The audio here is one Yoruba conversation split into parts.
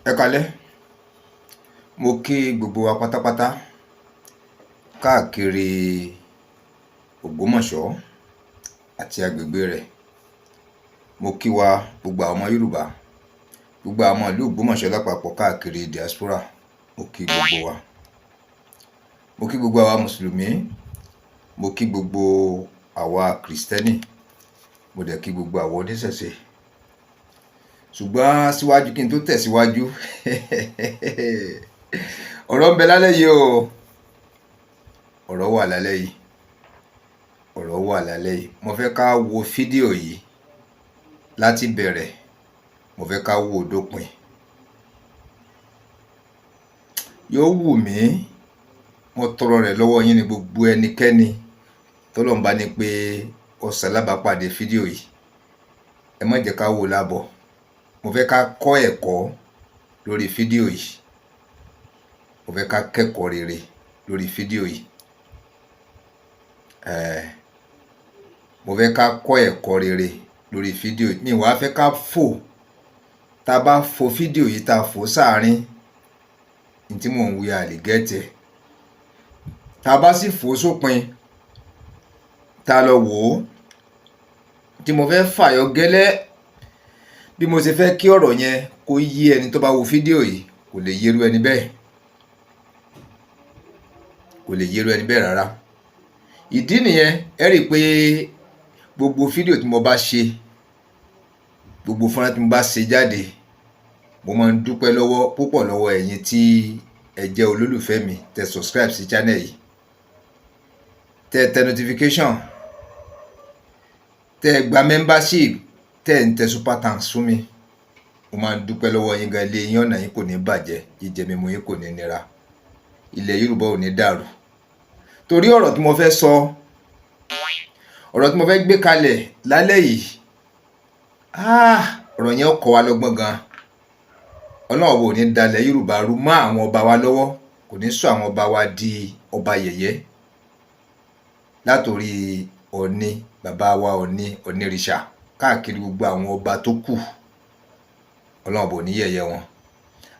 Ẹ káalẹ́, mo kí gbogbo wa pátápátá káàkiri Ògbómọ̀ṣọ́ àti agbègbè rẹ̀. Mo kí wa gbogbo àwọn ọmọ Yorùbá, gbogbo àwọn ọmọ ìlú Ògbómọ̀ṣọ́ lápapọ̀ káàkiri diaspora. Mo kí gbogbo wa. Mo kí gbogbo àwa Mùsùlùmí, mo kí gbogbo àwa Kìrìsìtẹ́nì, mo dẹ̀ kí gbogbo àwa oníṣẹ̀ṣe. Ṣùgbọ́n síwájú kí n tó tẹ̀síwájú ọ̀rọ̀ ń bẹ lálẹ́ yìí o. Ọ̀rọ̀ wà lálẹ́ yìí. Ọ̀rọ̀ wà lálẹ́ yìí. Mo fẹ́ ká wo fídíò yìí láti bẹ̀rẹ̀. Mo fẹ́ ká wo dópin. Yóò wù mí, mo tọrọ rẹ̀ lọ́wọ́ yín ní gbogbo ẹnikẹ́ni tọ́lọ́run bá ní pé ó ṣalábàápàdé fídíò yìí. Ẹ má jẹ́ ká wò lábọ̀. Mo fẹ́ ká kọ́ ẹ̀kọ́ lórí fídíò yìí. Mo fẹ́ ká kẹ́kọ̀ọ́ rere lórí fídíò yìí. Mo fẹ́ ká kọ́ ẹ̀kọ́ rere lórí fídíò yìí. Mi wá fẹ́ ká fò. Tá a bá fò fídíò yìí, tá a fò sáàárín, ní tí mò ń wí a lè gẹ́tẹ̀. Tá a bá sì fò sópin, tá a lọ wò ó, tí mo fẹ́ fàyọ gẹ́lẹ́ bí mo ṣe fẹ́ kí ọ̀rọ̀ yẹn kó yé ẹni tó bá wo fídíò yìí, kò lè yérú ẹni bẹ́ẹ̀. Kò lè yérú ẹni bẹ́ẹ̀ rárá. Ìdí nìyẹn, ẹ rí i pé gbogbo fídíò tí mo bá ṣe, gbogbo fọ́nrán tí mo bá ṣe jáde, mo máa ń dúpẹ́ púpọ̀ lọ́wọ́ ẹ̀yin tí ẹ jẹ́ olólùfẹ́ mi, tẹ subscribe sí channel yìí, tẹ notification, tẹ gba membership, tẹ ń tẹ super thanks fún mi. Mo máa ń dúpẹ́ lọ́wọ́ yín gan. Ilé yín, ọ̀nà yín kò ní bàjẹ́, jíjẹ mímu yín kò ní nira, ilẹ̀ Yorùbá ò ní dàrú. Torí ọ̀rọ̀ tí mo fẹ́ sọ, ọ̀rọ̀ tí mo fẹ́ gbé kalẹ̀ lálẹ́ yìí, ọ̀rọ̀ yẹn ó kọ́ wa lọ́gbọ́n gan. Ọlọ́run ò ní dalẹ̀ Yorùbá rú mọ́ àwọn ọba wa lọ́wọ́, kò ní sọ àwọn ọba wa di ọba yẹ̀yẹ́. Látòrí Ọ̀ọ̀ni, bàbá wa Ọ̀ọ̀nìrìṣà, káàkiri gbogbo àwọn ọba tó kù, Ọlọ́run ò ní yẹ̀yẹ́ wọn.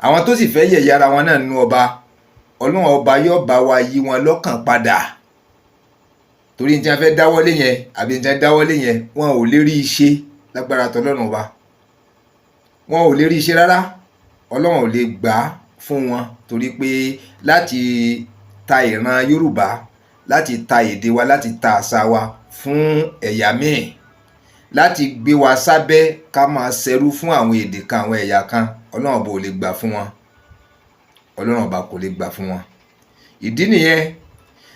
Àwọn tó sì fẹ́ yẹ̀yẹ́ ara wọn náà nínú ọba, Ọlọ́run ọba yóò bá wa yí wọn lọ́kàn padà. Torí ní tí wọ́n fẹ́ dáwọ́lé yẹn, àbí ní tí wọ́n dáwọ́lé yẹn, wọn ò lè rí iṣẹ́ lágbára tọlọ́run ọba. Wọn ò lè rí iṣẹ́ rárá. Ọlọ́run ò lè gbà á fún wọn, torí pé láti ta ìran Yorùbá, láti ta èdè wa, láti ta àṣà wa fún ẹ̀yà míì, láti gbé wa sábẹ́ ká máa ṣẹrú fún àwọn èdè kan, àwọn ẹ̀yà kan, Ọlọ́run ọba ò lè gbà fún wọn. Ọlọ́run ọba kò lè gbà fún wọn. Ìdí nìyẹn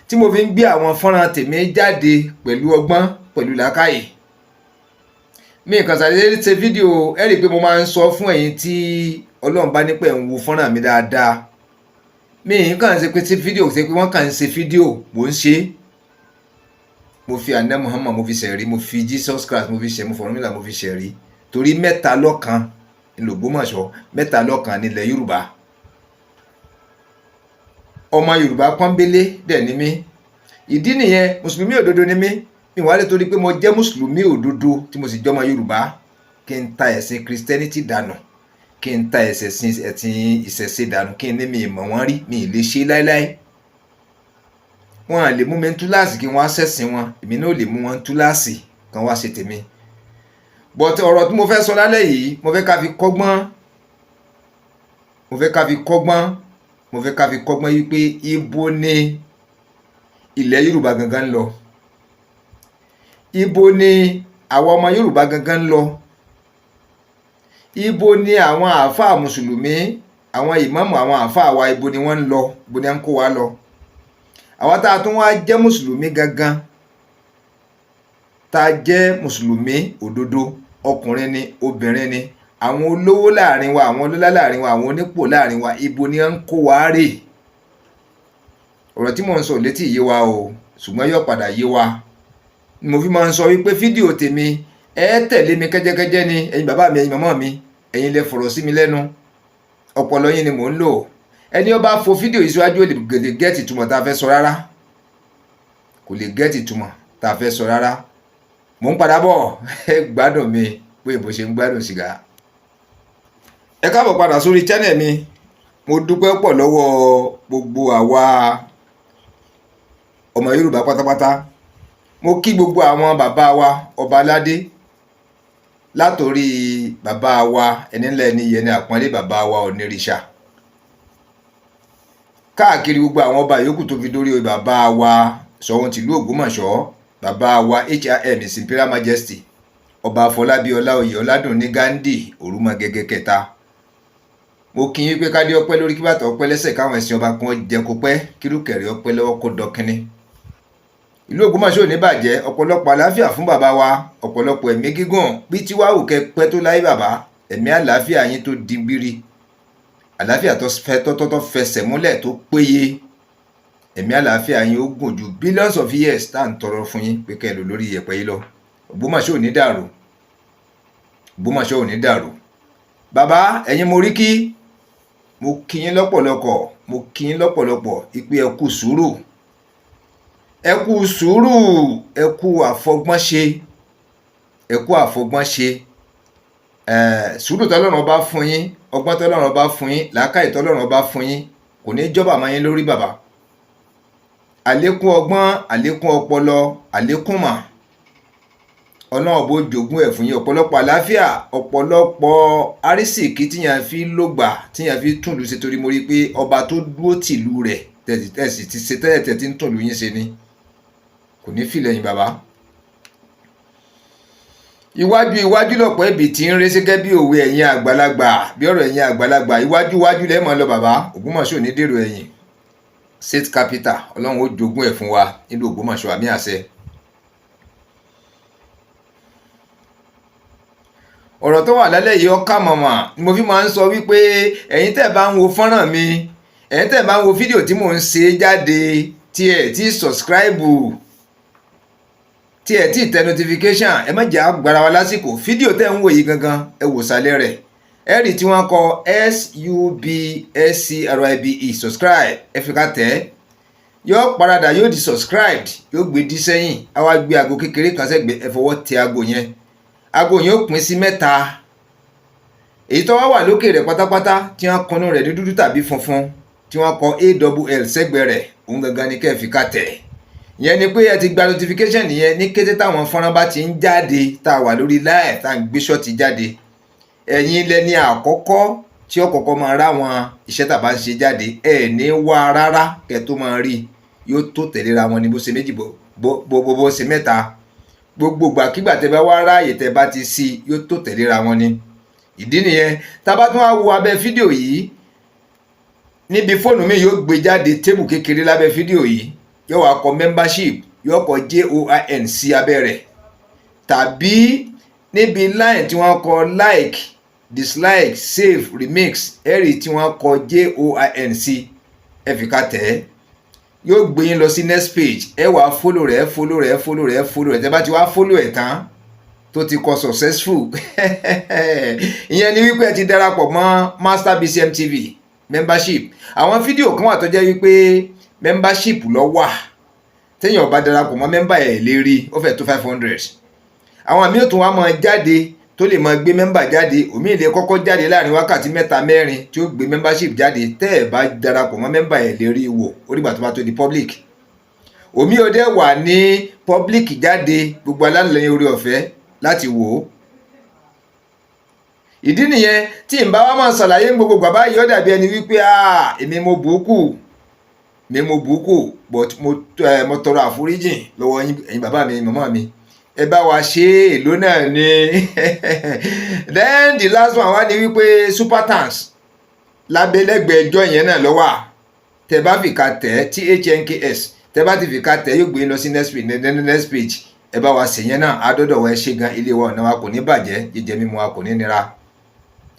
tí mo fi ń gbé àwọn fọ́nrán tèmi jáde pẹ̀lú ọgbọ́n, pẹ̀lú làákàyè. Mi kàn ṣàdédé ṣe fídíò. Ẹ rí i pé mo máa ń sọ fún ẹ̀yin tí Ọlọ́run bá ní pé ń wo fọ́nrán mi dáadáa. Mi kàn ṣe pé tí fídíò ṣe pé wọ́n kàn ń ṣe fídíò, mò ń ṣe. Mo fi àná Muhammad mo fi ṣẹ̀rí, mo fi Jesus Christ mo fi ṣẹ̀, mo fọ̀rọ̀mìlà mo fi ṣẹ̀rí. Torí mẹ́ta lọ́kan ní Ògbómọ̀ṣọ́, mẹ́ta lọ́kan nílẹ̀ Yorùbá. Ọmọ Yorùbá pọ́nbélé dẹ̀ ni mí. Ìdí nìyẹn, Mùsùlùmí òdodo ni mí. Mi wá lè torí pé mo jẹ́ Mùsùlùmí òdodo tí mo sì jọmọ Yorùbá kí n ta ẹ̀sìn Christianity dànù, kí n ta ẹ̀sìn ìṣẹ̀ṣe dànù, kí n ní mi ìmọ̀ wọn rí, mi ì lè ṣe láéláé. Wọn à lè mú mi túláàsì kí wọ́n á ṣẹ̀sìn wọn, èmi náà ò lè mú wọn túláàsì kan wá ṣe tèmi. But ọ̀rọ̀ tí mo fẹ́ sọ lálẹ́ yìí, mo fẹ́ ká fi kọ́gbọ́n. Mo fẹ́ ká fi kọ́gbọ́n. Mo fẹ́ ká fi kọ́gbọ́n yìí pé ibo ni ilẹ̀ Yorùbá gangan ń lọ. Ibo ni àwọn ọmọ Yorùbá gangan ń lọ. Ibo ni àwọn àáfàá Mùsùlùmí, àwọn ìmáàmù, àwọn àáfàá wa, ibo ni wọ́n ń lọ, ibo ni à ń kó wa lọ. Àwa tá a tún wá jẹ́ Mùsùlùmí gangan, tá a jẹ́ Mùsùlùmí òdodo, ọkùnrin ni, obìnrin ni, àwọn olówó láàrin wa, àwọn ọlọ́lá láàrin wa, àwọn onípò láàrin wa, ibo ni à ń kó wa rè. Ọ̀rọ̀ tí mò ń sọ létí yé wa o, ṣùgbọ́n yóò padà yé wa. Mo fi máa ń sọ wípé fídíò tèmi, ẹ tẹ̀lé mi kẹ́jẹ́kẹ́jẹ́ ni, ẹ̀yin bàbá mi, ẹ̀yin màmá mi, ẹ̀yin lẹ fọ̀rọ̀ sí mi lẹ́nu, ọpọlọ yín ni mò ń lò. Ẹni ó bá fo fídíò yìí síwájú, ó lè gẹ́ẹ̀tì ìtumọ̀ tá a fẹ́ sọ rárá. Kò lè gẹ́ẹ̀tì ìtumọ̀ tá a fẹ́ sọ rárá. Mò ń padà bọ̀, ẹ gbádùn mi. pé bó ṣe ń gbádùn sìgá. Ẹ káàbọ̀ padà sórí channel mi. Mo dúpẹ́ pọ̀ lọ́wọ́ gbogbo àwa ọmọ Yorùbá pátápátá. Mo kí gbogbo àwọn bàbá wa ọba aládé, látòrí bàbá wa ẹni ńlá ẹni yẹn ní àpọ́nlé bàbá wa onírìṣà, káàkiri gbogbo àwọn ọba yòókù tó fi dórí bàbá wa Ṣọ̀ún tìlú Ògbómọ̀ṣọ́, bàbá wa HRM His Imperial Majesty ọba Afọlábí Ọláoyè Ọládùnní Gándì Òrúmọgẹ́gẹ́ kẹta. Mo kí yín pé kádé ọpẹ́ lórí kí bàtà ọpẹ́ lẹ́sẹ̀, káwọn ẹ̀sìn ọba kan jẹ kó pẹ́, kírùkẹ̀rẹ̀ ọpẹ́ lọ́wọ́ kó dọkínní. Ìlú Ògbómọ̀ṣọ́ ò ní bàjẹ́, ọ̀pọ̀lọpọ̀ àlàáfíà fún bàbá wa, ọ̀pọ̀lọpọ̀ ẹ̀mí gígùn bí tí wàá wù kẹ́ pẹ́ tó láyé bàbá, ẹ̀mí àlàáfíà yín tó di gbírí, àlàáfíà tó fẹsẹ̀ múlẹ̀ tó péye, ẹ̀mí àlàáfíà yín ó gùn ju billions of years tá à ń tọrọ fún yín pé kẹ́ ẹ lò lórí iyẹ̀pẹ̀ yìí lọ. Ògbómọ̀ṣọ́ ò ní dàrú, Ògbómọ̀ṣọ́ ò ní dàrú. Bàbá ẹ̀yin mo rí kí, mo kí yín lọ́pọ̀lọpọ̀, mo kí yín lọ́pọ̀lọpọ̀ ìpè ẹ kú sùúrù, ẹ kú sùúrù, ẹ kú àfọgbọ́nṣe, ẹ kú àfọgbọ́nṣe. Sùúrù tọ́lọ́run bá fún yín, ọgbọ́n tọ́lọ́run bá fún yín, làákàyè tọ́lọ́run bá fún yín, kò ní jọba máa yín lórí bàbá. Àlékún ọgbọ́n, àlékún ọpọlọ, àlékún mà, Ọlọ́run bó jogún ẹ̀ fún yín. Ọ̀pọ̀lọpọ̀ àlàáfíà, ọ̀pọ̀lọpọ̀ àrísìkí tíyàn fi lògbà, tíyàn fi túnlù ṣe, torí mo rí pé ọba tó dúró tìlú rẹ̀ tẹ̀sí ti ṣe tẹ́lẹ̀ tí ń túnlù yín ṣe ni, kò ní fìlẹ̀yìn bàbá. Iwájú iwájú lọ̀pọ̀ ẹ̀bì tí ń ré gẹ́gẹ́ bí òwe ẹ̀yin àgbàlagbà, bí ọ̀rọ̀ ẹ̀yin àgbàlagbà, iwájú iwájú lẹ́ mọ̀ lọ bàbá. Ògbómọ̀ṣọ́ ò ní dèrò ẹ̀yìn. State capital, Ọlọ́run ó jogún ẹ̀ fún wa nílùú Ògbómọ̀ṣọ́, àmì àṣẹ. Ọ̀rọ̀ tó wà lálẹ́ yìí ọkà mọ̀mọ́ ni mo fi máa ń sọ wípé ẹ̀yin tẹ́ bá ń wo fọ́nrán mi, ẹ̀yin tẹ́ bá ń wo fídíò tí mò ń ṣe jáde, tí ẹ̀ tí subscribe, tí ẹ̀ tí tẹ notification, ẹ má jẹ́ àgbára wa lásìkò. Fídíò tẹ́ ń wò yìí gangan, ẹ wò sàlẹ̀ rẹ̀, ẹ rí tí wọ́n kọ SUBSCRIBE subscribe, ẹ fi ká tẹ̀, yóò paradà, yóò di subscribed, yóò gbé dí sẹ́yìn, á wá gbé aago kékeré kan sẹ́gbẹ̀ẹ́, ẹ fọwọ́ tẹ aago yẹn. Aago yẹn ó pín sí mẹ́ta. Èyí tó wà lókè rẹ̀ pátápátá tí wọ́n kọnú rẹ̀ ní dúdú tàbí funfun, tí wọ́n kọ AWL sẹ́gbẹ̀ẹ́ rẹ̀, òun gangan ni kẹ́ ẹ fi ká tẹ̀. Ìyẹn ni pé ẹ ti gba notification nìyẹn ní kété táwọn fọ́nrán bá ti ń jáde, tá a wà lórí live, tá a ń gbé ṣọ́ọ̀tì jáde. Ẹ̀yin lẹni àkọ́kọ́ tí ó kọ́kọ́ máa rá wọn iṣẹ́ tàbá ń ṣe jáde, ẹ̀ ní wá rárá kẹ́ tó máa rí, yóò tó tẹ̀léra wọn ní bó ṣe méjì bó ṣe mẹ́ta. Gbogbo ìgbàkígbà tẹ́ bá wá ráàyè tẹ́ bá ti sí, yóò tó tẹ̀léra wọn ni. Ìdí nìyẹn tá bá tún wá wo abẹ́ fídíò yìí, níbi fóònù mi yóò gbé jáde tébù kékeré lábẹ́ fídíò yìí, yóò wá kọ membership, yóò kọ JOIN sí abẹ́ rẹ̀, tàbí níbi line tí wọ́n kọ like, dislike, save, remix, ẹ̀rí tí wọ́n kọ JOIN sí, ẹ fi ká tẹ̀ ẹ́, yóò gbé yín lọ sí next page, ẹ wá follow rẹ̀, follow rẹ̀, follow rẹ̀, follow rẹ̀. Tẹ́ bá ti wá follow ẹ̀ tán tó ti kọ successful ìyẹn ni wípé ẹ ti darapọ̀ mọ́ Master BCM TV membership. Àwọn fídíò kan wà tó jẹ́ wípé membership ló wà, téèyàn bá darapọ̀ mọ́ member ẹ̀ lè rí, ó fẹ́ tó 500. Àwọn àmì òtún wa máa jáde tó lè máa gbé member jáde, òmí lè kọ́kọ́ jáde láàrin wákàtí 3-4 tí ó gbé membership jáde. Tẹ́ ẹ̀ bá darapọ̀ mọ́ member ẹ̀ lè rí wò, ó dìgbà tó bá tó di public. Òmí ò dẹ̀ wà ní public jáde, gbogbo alálẹ̀ orí ọ̀fẹ́ láti wò ó. Ìdí nìyẹn tí n bá wá máa ṣàlàyé gbogbo bàbá yìí, ó dàbí ẹni wípé èmi mo bùkù, but mo tọrọ àforíjìn lọ́wọ́ ẹ̀yin bàbá mi, màmá mi, ẹ bá wa ṣe èlò náà ni. Then the last one wá ní wípé super thanks lábẹ́lẹ́gbẹ̀ẹ́ ẹjọ́ yẹn náà lọ́wọ́, tẹ́ bá fi ká tẹ̀ THNKS, tẹ́ bá ti fi ká tẹ̀ yóò gbé lọ sí next page, ẹ bá wa ṣèyẹn náà, àdọ́dọ̀ wa ẹ ṣe gan, ilé wa ọ̀nà wa kò ní bàjẹ́, jíjẹ mímu wa kò ní nira.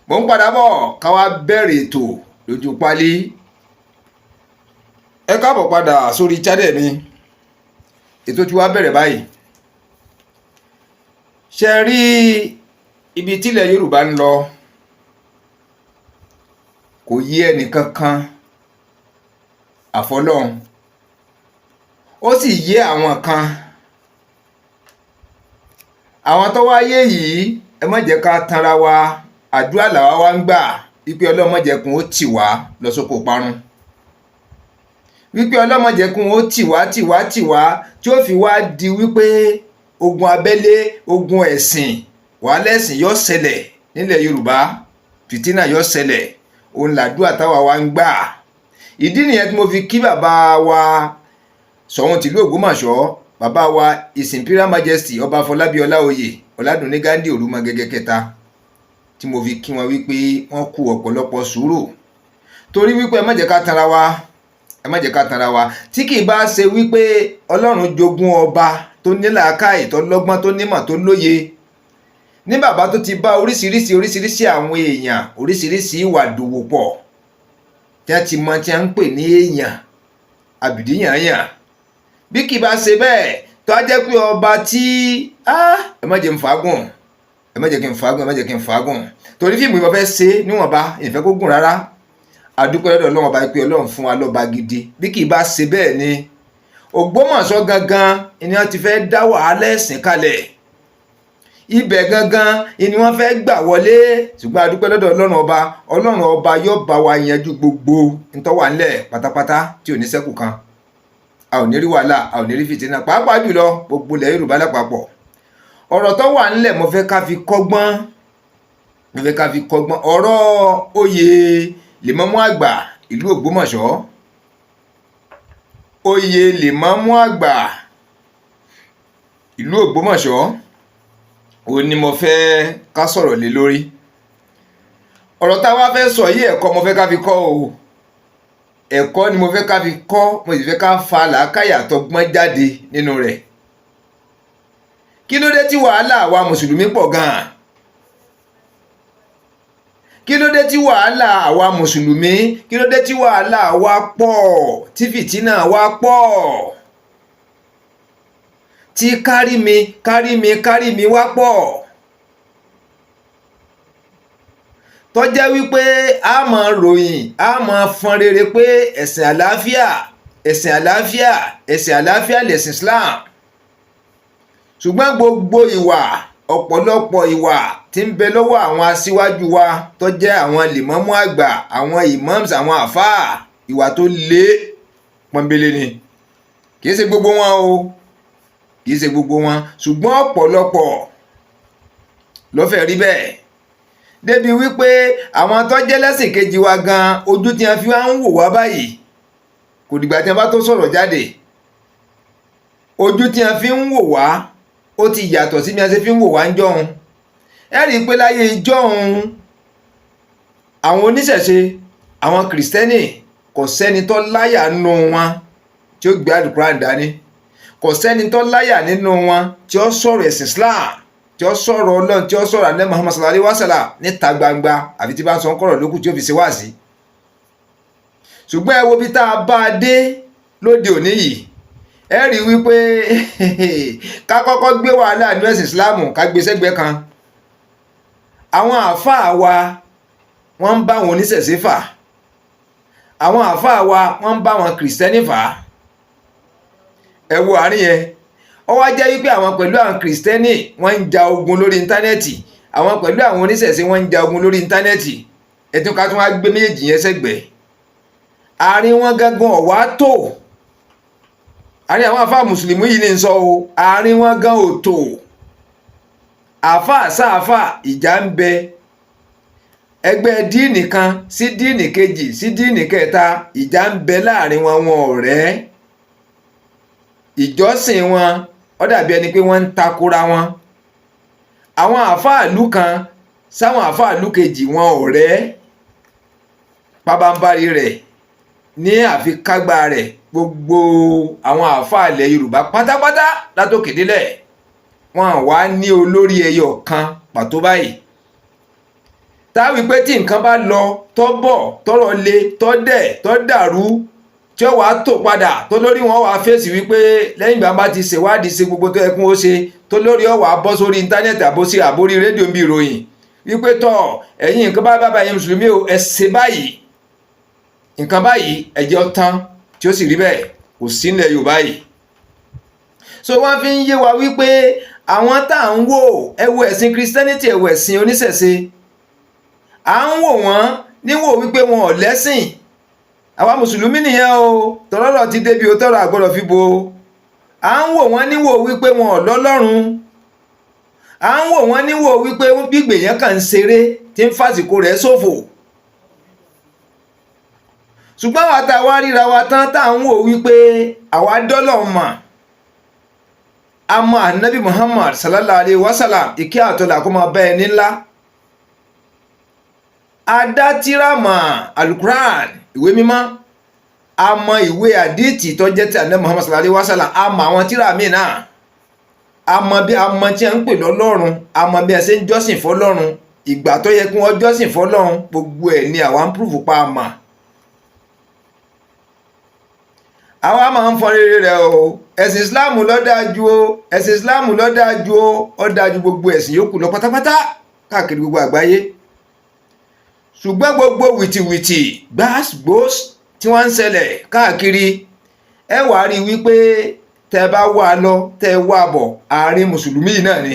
Mo ń padà bọ̀ ká wá bẹ̀rẹ̀ ètò lójú pálí. Ẹ káàbọ̀ padà sórí channel mi. Ètò tí wá bẹ̀rẹ̀ báyìí. Ṣé rí ibi tílẹ̀ Yorùbá ń lọ kò yé ẹnì kankan àfọlọ́run, ó sì yé àwọn kan. Àwọn tó wáyé yìí ẹ má jẹ́ ká tanra wa, àdúrà làwa wá ń gbà wípé Ọlọ́run má jẹ́ kún ó tì wá lọ sóko parun, wípé Ọlọ́run má jẹ́ kún ó tì wá tí ó fi wá di wípé ogun abẹ́lé, ogun ẹ̀sìn, wàhálà ẹ̀sìn yóò ṣẹlẹ̀ nílẹ̀ Yorùbá, fìtínà yóò ṣẹlẹ̀. Òun làdúrà táwa wá ń gbà. Ìdí nìyẹn tí mo fi kí bàbá wa Ṣọ̀ún tìlú Ògbómọ̀ṣọ́, bàbá wa His Imperial Majesty Ọba Fọlábí Ọláoyè Ọládùnní Gándì Òrúmọgẹ́gẹ́ kẹta, tí mo fi kí wọn wípé wọ́n kú ọ̀pọ̀lọpọ̀ sùúrù. Torí wípé ẹ má jẹ́ ká tanra wa, ẹ má jẹ́ ká tanra wa. Tí kì í bá ṣe wípé Ọlọ́run jogún ọba tó ní làákàyè, tó lọ́gbọ́n, tó nímọ̀, tó lóye, ní bàbá tó ti bá oríṣiríṣi àwọn èèyàn, oríṣiríṣi ìwà dòwò pọ̀, tí wọ́n ti mọ tí wọ́n ń pè ní èèyàn àbìdíyànyàn. Bí kì í bá ṣe bẹ́ẹ̀, tó á jẹ́ pé ọba tí ẹ má jẹ́ n fàágùn, ẹ má jẹ́ kí n fàágùn, ẹ má jẹ́ kí n fàágùn, torí fíìmù ìwọ fẹ́ ṣe níwọ̀nba, ìfẹ́ kó gùn rárá. Àdúpẹ́ lọ́dọ̀ Ọlọ́run ọba pé Ọlọ́run fún wa lọ́ba gidi. Bí kì í bá ṣe bẹ́ẹ̀ ni Ògbómọ̀ṣọ́ gangan ni wọ́n ti fẹ́ dá wàhálà ẹ̀sìn kalẹ̀, ibẹ̀ gangan ni wọ́n fẹ́ gbà wọlé. Ṣùgbọ́n àdúpẹ́ lọ́dọ̀ Ọlọ́run ọba yóò bá wa yanjú gbogbo ntọ́wà ńlẹ̀ pátápátá tí ò ní ṣẹ́kù kan. A ò ní rí wàhálà, a ò ní rí fìtínà, pàápàá jùlọ gbogbo ilẹ̀ Yorùbá lápapọ̀. Ọ̀rọ̀ tó wà ńlẹ̀ mo fẹ́ ká fi kọ́gbọ́n, ọ̀rọ̀ oyè lèmọ́mú àgbà ìlú Ògbómọ̀ṣọ́, oyè lèmọ́mú àgbà ìlú Ògbómọ̀ṣọ́, òun ni mo fẹ́ ká sọ̀rọ̀ lé lórí. Ọ̀rọ̀ tá a wá fẹ́ sọ yìí, ẹ̀kọ́ mo fẹ́ ká fi kọ́ o, ẹ̀kọ́ ni mo fẹ́ ká fi kọ́, mo sì fẹ́ ká fa làákàyè àtọgbọ́n jáde nínú rẹ̀. Kí ló dé tí wàhálà àwa mùsùlùmí pọ̀ gan-an? Kí ló dé tí wàhálà àwa mùsùlùmí, kí ló dé tí wàhálà wa pọ̀, tí fìtínà wa pọ̀, tí kárí mi wá pọ̀, tó jẹ́ wípé a máa ròyìn, a máa fọn rere pé ẹ̀sìn àlàáfíà lẹ̀sìn Islam. Ṣùgbọ́n gbogbo ìwà, ọ̀pọ̀lọpọ̀ ìwà tí ń bẹ lọ́wọ́ àwọn aṣíwájú wa tó jẹ́ àwọn lèmọ́mú àgbà, àwọn imams, àwọn àfáà, ìwà tó lé pọ́nbélé ni. Kìí ṣe gbogbo wọn o, kìí ṣe gbogbo wọn, ṣùgbọ́n ọ̀pọ̀lọpọ̀ ló fẹ́ rí bẹ́ẹ̀. Débi wípé àwọn tó jẹ́ lẹ́sìn kejì wa gan, ojú tí wọ́n fi wá ń wò wá báyìí, kò dìgbà tí wọ́n bá tó sọ̀rọ̀ jáde. Ojú tí wọ́n fi ń wò wá ó ti yàtọ̀ sí bí wọ́n ṣe fi ń wò wá ń jọ̀hún. Ẹ rí i pé láyé ìjọ̀hún, àwọn oníṣẹ̀ṣe, àwọn kìrìsìtẹ́nì, kò sẹ́ni tó láyà nínú wọn tí ó gbé àlùkùránì dání, kò sẹ́ni tó láyà nínú wọn tí ó sọ̀rọ̀ ẹ̀sìn Islam, tí ó sọ̀rọ̀ Ọlọ́run, tí ó sọ̀rọ̀ Ànábì Muhammad sallallahu alaihi wasallam níta gbangba, àfi tí bá ń sọ kọ̀rọ̀ lókù tí ó fi ṣe wáàsí. Ṣùgbọ́n ẹ wo bí tá a bá a dé lóde òní yìí, ẹ rí i wípé ká kọ́kọ́ gbé wàhálà ní ẹ̀sìn Islam ká gbé sẹ́gbẹ̀ẹ́ kan. Àwọn àáfàá wa wọ́n ń bá wọn oníṣẹ̀ṣe fà, àwọn àáfàá wa wọ́n ń bá wọn kìrìsìtẹ́nì fà. Ẹ wo àárín yẹn, ó wá jẹ́ wípé àwọn pẹ̀lú àwọn kìrìsìtẹ́nì wọ́n ń ja ogun lórí íńtánẹ́ẹ̀tì, àwọn pẹ̀lú àwọn oníṣẹ̀ṣe wọ́n ń ja ogun lórí íńtánẹ́ẹ̀tì. Ẹ̀tún ká tún wá gbé méjèèjì yẹn sẹ́gbẹ̀ẹ́. Àárín wọn gangan ọ̀wá tó, àárín àwọn àfáà mùsùlùmí yìí ní sọ o, àárín wọn gan ò tó. Àfáà sáàfáà ìjà ń bẹ, ẹgbẹ́ díìnì kan sí díìnì kejì sí díìnì kẹta, ìjà ń bẹ láàrin wọn ọ̀rẹ́. Ìjọsìn wọn ó dàbí ẹni pé wọ́n ń takora wọn. Àwọn àfáà ìlú kan sáwọn àfáà ìlú kejì wọn ọ̀rẹ́. Pabambari rẹ̀ ní àfikágbá rẹ̀, gbogbo àwọn àáfàá ilẹ̀ Yorùbá pátápátá látòkè délẹ̀, wọn wá ní olórí ẹyọ kan pàtó báyìí. Táwí pé tí nǹkan bá lọ tó bọ̀, tọ́rọ̀ le, tó dẹ̀, tó dàrú, tí ó wàá tò padà, tó lórí wọn wàá fèsì wípé lẹ́yìn ìgbà bá ti ṣèwádìí ṣe gbogbo tó yẹ kí wọ́n ṣe, tó lórí ó wàá bọ́ sórí íńtánẹ́ẹ̀tì àbórí rédíò ń bí ìròyìn wípé tọ́ ẹ̀yin nǹkan bá yẹn mùsùlùmí o, ẹ ṣe báyìí, nǹkan báyìí ẹ̀jẹ̀ ọ̀tán, tí ó sì rí bẹ́ẹ̀ kò sí nílẹ̀ Yorùbá yìí. So wọ́n fi ń yé wa wípé àwọn tá à ń wò ẹ wo ẹ̀sìn Christianity ẹ wo ẹ̀sìn oníṣẹ̀ṣe à ń wò wọ́n níwò wípé wọn ò lẹ́sìn àwa mùsùlùmí nìyẹn o tọ́lọ́rọ̀ ti débi ó tọ́rọ̀ àgbọ̀dọ̀ fi bo à ń wò wọ́n níwò wípé wọn ò lọ́lọ́run à ń wò wọ́n níwò wípé gbígbè yẹn kàn ń ṣeré tí ń fàsìkò rẹ̀ ṣòfò ṣùgbọ́n àwa tá a wá ríra wa tán tá à ń wò wípé àwa dọ́lọ̀ mọ̀ a mọ ànábì Muhammad sallallahu alayhi wa sallam ìkẹ́ àtọ́lá kó máa bá ẹni ńlá adátíràmà alukuran ìwé mímọ́ a mọ ìwé àdìtì tó jẹ́ ti ànábì Muhammad sallallahu alayhi wa sallam a mọ àwọn tírà míì náà a mọ bí a mọ tí a ń pè lọ́lọ́run a mọ bí a ṣe ń jọ́sìn fọ́lọ́run ìgbà tó yẹ kí wọ́n jọ́sìn fọ́lọ́run gbogbo ẹ̀ ni àwa ń púrùfù pa àmà àwa máa ń fọn rere rẹ̀ o ẹ̀sìn Islam ló dáa jù o ẹ̀sìn Islam ló dáa jù o ó dáa jù gbogbo ẹ̀sìn yòókù lọ pátápátá káàkiri gbogbo àgbáyé ṣùgbọ́n gbogbo wìtìwìtì gbàgbós tí wọ́n ń ṣẹlẹ̀ káàkiri ẹ wà rí wípé tẹ́ bá wà lọ tẹ́ wà bọ̀ àárín mùsùlùmí náà ni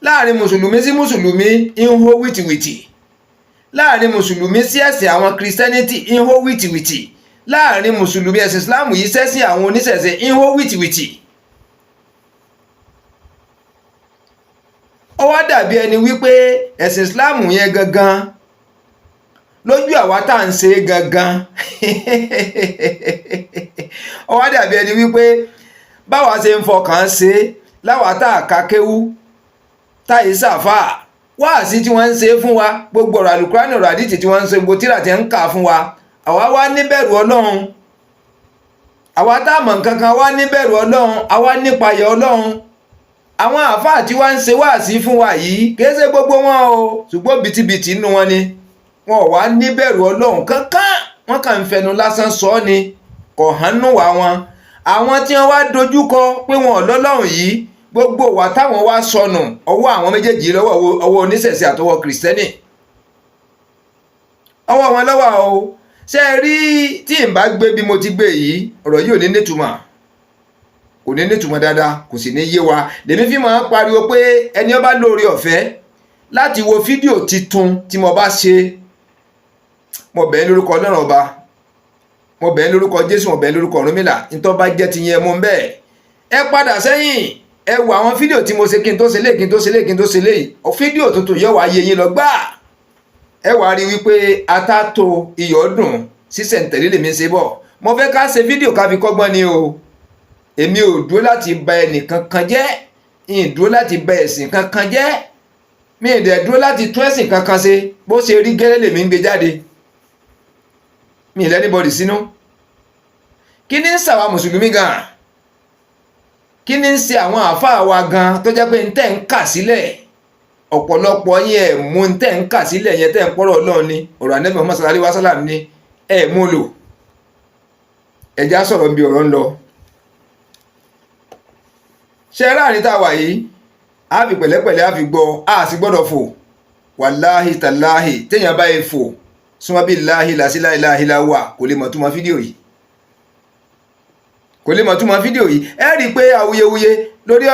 láàrin mùsùlùmí sí mùsùlùmí ń hó wìtìwìtì láàrin mùsùlùmí sí ẹ̀sìn àwọn Christianity ń hó wìtìwìtì láàrin mùsùlùmí ẹ̀sìn Islam yìí sẹ́sìn àwọn oníṣẹ̀ṣe ń hó wìtìwìtì ó wá dàbí ẹni wípé ẹ̀sìn Islam yẹn gangan lójú àwa tá à ń ṣe gangan ó wá dàbí ẹni wípé báwa ṣe ń fọkàn ṣe láwa tá à ká kéwú táyé sàfà wáàsí tí wọ́n ń ṣe fún wa gbogbo ọ̀rọ̀ àlùkùránì ọ̀rọ̀ àdìtì tí wọ́n ń ṣe gbogbo tírà tí ń kà fún wa àwa wá níbẹ̀rù Ọlọ́run àwa tá a mọ̀ nǹkan kan wá níbẹ̀rù Ọlọ́run àwa nípayọ̀ Ọlọ́run àwọn àfáà tí wọ́n ń ṣe wáàsí fún wa yìí kìí ṣe gbogbo wọn o ṣùgbọ́n bìtìbìtì inú wọn ni wọn ò wá níbẹ̀rù Ọlọ́run kankan wọn kàn ń fẹnu lásán sọ ọ́ ni kò hánú wá wọn àwọn tí wọ́n wá dojúkọ pé wọn ò lọ́lọ́run yìí gbogbo wa táwọn wá sọnù ọwọ́ àwọn méjèèjì lọ́wọ́ ọwọ́ oníṣẹ̀ṣe àtọwọ́ kìrìsìtẹ́nì ọwọ́ wọn lọ́wọ́ o ṣe rí tí n bá gbé bí mo ti gbé yìí ọ̀rọ̀ yìí ò ní nítumọ̀ kò ní nítumọ̀ dáadáa kò sì ní yé wa lèmi fi máa ń pariwo pé ẹni ó bá lóore ọ̀fẹ́ láti wo fídíò titun tí mo bá ṣe mo bẹ̀ ẹ́ lórúkọ Ọlọ́run ọba mo bẹ̀ ẹ́ lórúkọ Jésù mo bẹ̀ ẹ́ lórúkọ Ọ̀rúnmìlà nítorí bá jẹ́ ti yẹn mo ń bẹ́ẹ̀ ẹ padà sẹ́yìn ẹ wo àwọn fídíò tí mo ṣe kí n tó ṣe léyìí kí n tó ṣe léyìí kí n tó ṣe léyìí fídíò tuntun yóò wá yé yín lọ gbáà ẹ wá rí wípé atátó iyọ̀ dùn sísẹ̀ntẹ̀lé lèmi ṣe bọ̀ mo fẹ́ ká ṣe fídíò ká fi kọ́gbọ́n ni o èmi ò dúró láti ba ẹnìkan kan jẹ́ ìyìn dúró láti ba ẹ̀sìn kankan jẹ́ mi ì dẹ̀ dúró láti tún ẹ̀sìn kankan ṣe bó ṣe rí gẹ́lẹ́ lèmi ń gbé jáde mi ì lẹ́nìbọ̀dì sínú kí ni ń ṣàwa mùsùlùmí gan kí ni ń ṣe àwọn àáfàá wa gan tó jẹ́ pé ń tẹ̀ ń kà sílẹ̀ ọ̀pọ̀lọpọ̀ yín ẹ̀ mú ń tẹ̀ ń kà sílẹ̀ yẹn tẹ̀ ń pọ́rọ̀ Ọlọ́run ni ọ̀rọ̀ Ànábì Muhammad sallallahu alaihi wasallam ni ẹ̀ mú lò ẹ̀já sọ̀rọ̀ bí ọ̀rọ̀ ń lọ ṣe láàrin tá a wà yìí a fi pẹ̀lẹ́pẹ̀lẹ́ a fi gbọ́ a sì gbọ́dọ̀ fò wàláhì tàláhì téèyàn bá yẹ fò súnmọ́ bí láhì làsíláhìláhìlá wà kò lè mọ̀ túmọ̀ fídíò yìí kò lè mọ̀ túmọ̀ fídíò yìí ẹ rí i pé awuyewuye lórí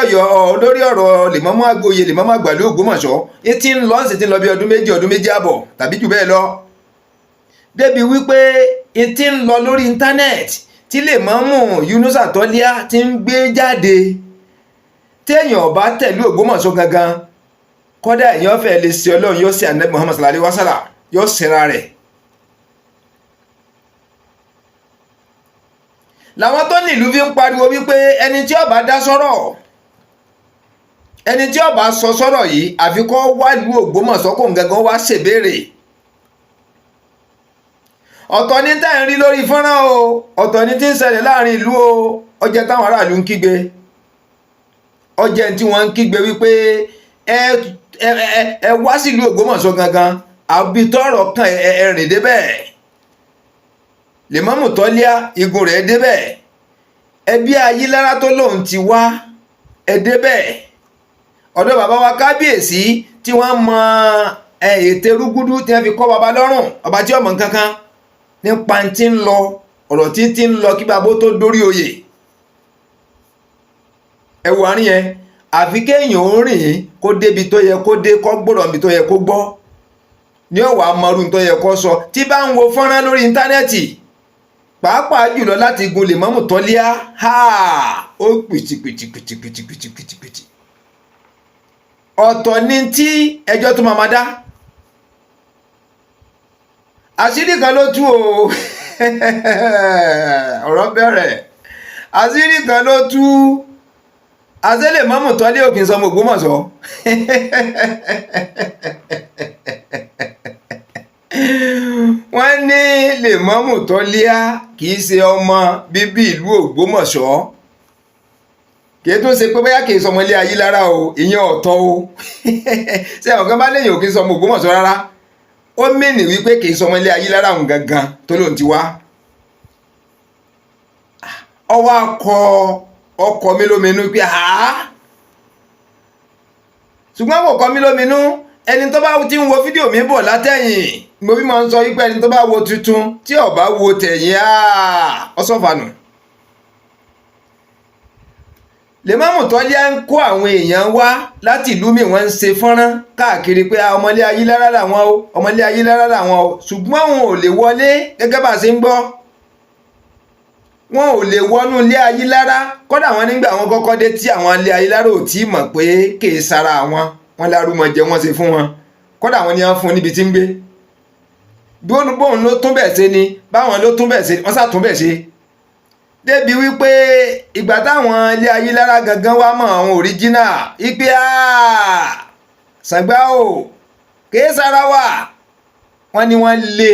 ọ̀rọ̀ Lèmọ́mù Àgbòye Lèmọ́mù Àgbàlú Ògbómọ̀ṣọ́ etí ń lọ sí ti ń lọ bí ọdún méjì àbọ̀ tàbí jù bẹ́ẹ̀ lọ débi wípé etí ń lọ lórí íńtánẹ́ẹ̀tì tí Lèmọ́mù Yunus Àtọ́líà ti ń gbé jáde téèyàn bá tẹ̀lé Ògbómọ̀ṣọ́ gangan kọ́dà èèyàn fẹ́ lè ṣe Ọlọ́run yóò ṣe Ànábì Muhammad sallallahu alaihi wasallam yóò ṣera rẹ̀ làwọn tó nílùú fi ń pariwo wípé ẹni tí ó bá dá sọ́rọ̀ ẹni tí ó bá sọ sọ́rọ̀ yìí àfi kó wá ìlú Ògbómọ̀ṣọ́ kó gangan wá ṣèbéèrè ọ̀tọ̀ ní tẹ́ ń rí lórí fọ́nrán o ọ̀tọ̀ ní tí ń ṣẹlẹ̀ láàrin ìlú o ọjẹ́ táwọn aráàlú ń kígbe ọjẹ́ tí wọ́n ń kígbe wípé ẹ wá sílùú Ògbómọ̀ṣọ́ gangan àbí tọ́rọ̀ kan ẹ̀rìn débẹ̀ Lèmọ́mù Tọ́líà igun rẹ̀ débẹ̀ ẹbí Ayílára tó lóun ti wá ẹ débẹ̀ ọ̀dọ̀ bàbá wa Kábíyèsí tí wọ́n mọ ètè rúgúdú tí wọ́n fi kọ́ bàbá lọ́rùn ọba tí ọmọ kankan nípa tí ń lọ ọ̀rọ̀ tí ń lọ kí bàbá tó dórí oyè ẹ wo àárín yẹn àfi kéèyàn ó rìn kó débi tó yẹ kó dé kó gbọ́dọ̀ bí tó yẹ kó gbọ́ ní ọ̀wà mọ́rú tó yẹ kó sọ tí bá ń wo fọ́nrán lórí íńtánẹ́ẹ̀tì pàápàá jùlọ láti gun Lèmọ́mù Tọ́líà ó pìtìpìtìpìtìpìtìpìtì ọ̀tọ̀ ni tí ẹjọ́ tó máa dá àṣírí kan ló tú o ọ̀rọ̀ bẹ̀rẹ̀ àṣírí kan ló tú àṣẹ Lèmọ́mù Tọ́líà ò kì í sọmọ Ògbómọ̀ṣọ́ wọ́n ní Lèmọ́mù Tọ́líà kì í ṣe ọmọ bíbí ìlú Ògbómọ̀ṣọ́ kì í tún ṣe pé bóyá kì í sọmọ ilé Ayílára o ìyẹn ọ̀tọ̀ o ṣé ọ̀gá bá lẹ́yìn ò kì í sọmọ Ògbómọ̀ṣọ́ rárá ó mìíní wípé kì í sọmọ ilé Ayílára òun gangan tó lóun ti wá ọwọ́ akọ ọkọ̀ mi lóminú pé ṣùgbọ́n kò kọ́ mi lóminú ẹni tó bá ti ń wo fídíò mi bọ̀ látẹ̀yìn mo bí mo ń sọ wípé ẹni tó bá wo tuntun tí ó bá wo tẹ̀yìn ọsọ̀fànù. Lèmọ́mù Tọ́líà ń kó àwọn èèyàn wá láti ìlú mi wọ́n ń ṣe fọ́nrán káàkiri pé ọmọlé Ayílára làwọn o ọmọlé Ayílára làwọn o ṣùgbọ́n wọn ò lè wọlé gẹ́gẹ́ bá a ṣe ń gbọ́ wọn ò lè wọnú ilé Ayílára kódà wọn nígbà wọn kọ́kọ́ dé tí àwọn ilé Ayílára ò tí mọ̀ pé kì í sara wọn lárúmọjẹ wọn ṣe fún wọn kódà wọn ni wọn fún níbi tí ń gbé bóun ló tún bẹ̀ ṣe ni báwọn ló tún bẹ̀ ṣe wọ́n sàtún bẹ̀ ṣe débi wípé ìgbà táwọn ilé Ayílára gangan wá mọ̀ àwọn òríjínà ipe Ṣàngbá o kìí sára wà wọ́n ní wọ́n lé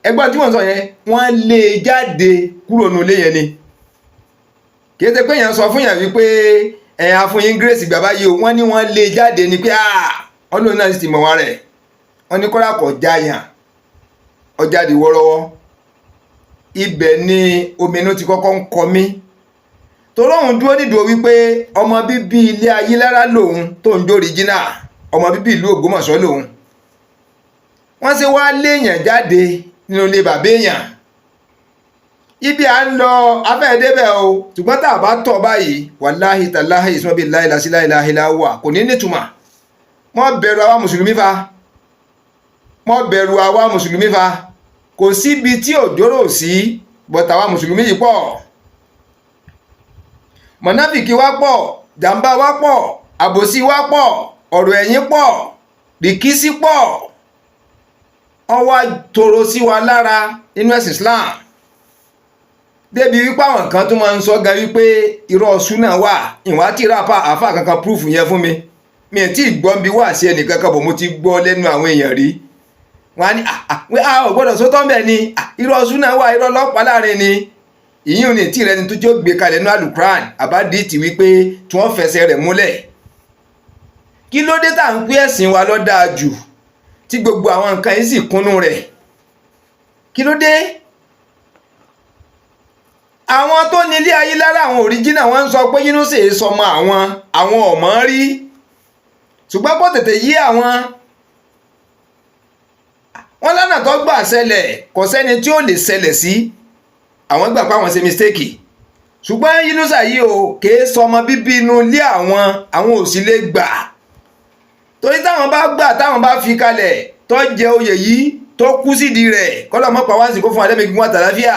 ẹgbọ́n tí wọ́n sọ yẹn wọ́n lé jáde kúrò nù ilé yẹn ni kìí ṣe pé èèyàn sọ fún yàn wípé ẹ̀yà fún yín grace gbà báyìí o wọ́n ní wọ́n lé jáde ni pé ọlọ́run náà sì mọ̀ wá rẹ̀ wọ́n ní kọ́ra kọ̀ jáyàn ọjáde wọ́rọ́wọ́ ibẹ̀ ni ominú ti kọ́kọ́ ń kọ mí torí òun dúró nídùú wípé ọmọ bíbí ilé Ayílára lòun tó ń jó ríjínà ọmọ bíbí ìlú Ògbómọ̀ṣọ́ lòun wọ́n ṣe wá léèyàn jáde nínú ilé bàbá èèyàn ibi à ń lọ afẹ́ẹ̀dẹ́bẹ̀ o ṣùgbọ́n tá a bá tọ̀ báyìí wàláhì tàláhì ìsúnmọ́bí láìláṣíláìláhìláwà kò ní nítumọ̀ mọ́ bẹ̀rù àwa mùsùlùmí fa mọ́ bẹ̀rù àwa mùsùlùmí fa kò síbi tí òjòrò sí bọ̀tà àwa mùsùlùmí yìí pọ̀ mọ̀náfìkì wá pọ̀ jàǹbá wá pọ̀ àbòsí wá pọ̀ ọ̀rọ̀ ẹ̀yìn pọ̀ rìkísí pọ̀ ọwọ́ tòrò sí wa lára nínú ẹ̀sìn Islam débi wípé àwọn kan tó máa ń sọ gan wípé irọ́ súnà wà ìwà tí ra àfà kankan púrúfù yẹn fún mi ẹ̀ tí ìgbọ́n bí wà sí ẹnì kankan bò mo ti gbọ́ lẹ́nu àwọn èèyàn rí wọn á ní ò gbọ́dọ̀ sótọ́ ń bẹ̀ ni irọ́ súnà wà irọ́ ọlọ́pàá láàrin ni ìyún ní tí rẹ ni tó tí ó gbé kalẹ̀ ní Al-Qur'an àbádìtì wípé tí wọ́n fẹsẹ̀ rẹ̀ múlẹ̀ kí ló dé tá à ń pín ẹ̀sìn wa ló dáa jù tí gbogbo àwọn nǹkan yìí sì kúnnú rẹ̀ kí ló dé àwọn tó ní ilé Ayílára àwọn òríjínà wọ́n ń sọ pé yínú sì sọmọ àwọn ọmọ rí ṣùgbọ́n kó tètè yí àwọn wọn lánàá tó gbà ṣẹlẹ̀ kò sẹ́ni tí ó lè ṣẹlẹ̀ sí àwọn gbà pé àwọn ṣe mistake ṣùgbọ́n Yínúsà yìí o kìí sọmọ bíbí inú ilé àwọn ò sì lè gbà torí táwọn bá gbà táwọn bá fi kalẹ̀ tó jẹ oyè yìí tó kú sídìí rẹ̀ kọ́lọ́ mọ́pàá wá sí kó fún adẹ́mi gígùn àtàláfíà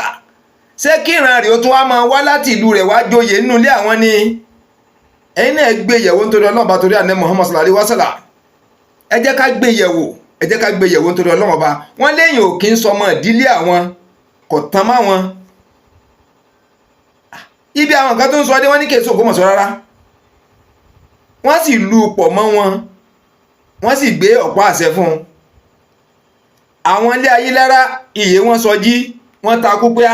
ṣé kí ìran rẹ̀ ó tún wá máa wá láti ìlú rẹ̀ wá joyè nínú ilé àwọn ni ẹ̀yin náà gbé yẹ̀wò nítorí Ọlọ́run bá torí àná Muhammad sallallahu alaihi wasallam ẹ jẹ́ ká gbé yẹ̀wò nítorí Ọlọ́run bá wọ́n léyìn ò kí ń sọmọ ìdílé àwọn kò tán má wọn ibi àwọn kan tó ń sọ dé wọ́n ní kèso Ògbómọ̀ṣọ́ rárá wọ́n sì lu pọ̀ mọ́ wọn wọ́n sì gbé ọ̀pá àṣẹ fún un àwọn ilé Ayílára iye wọn sọ jí wọ́n takú pé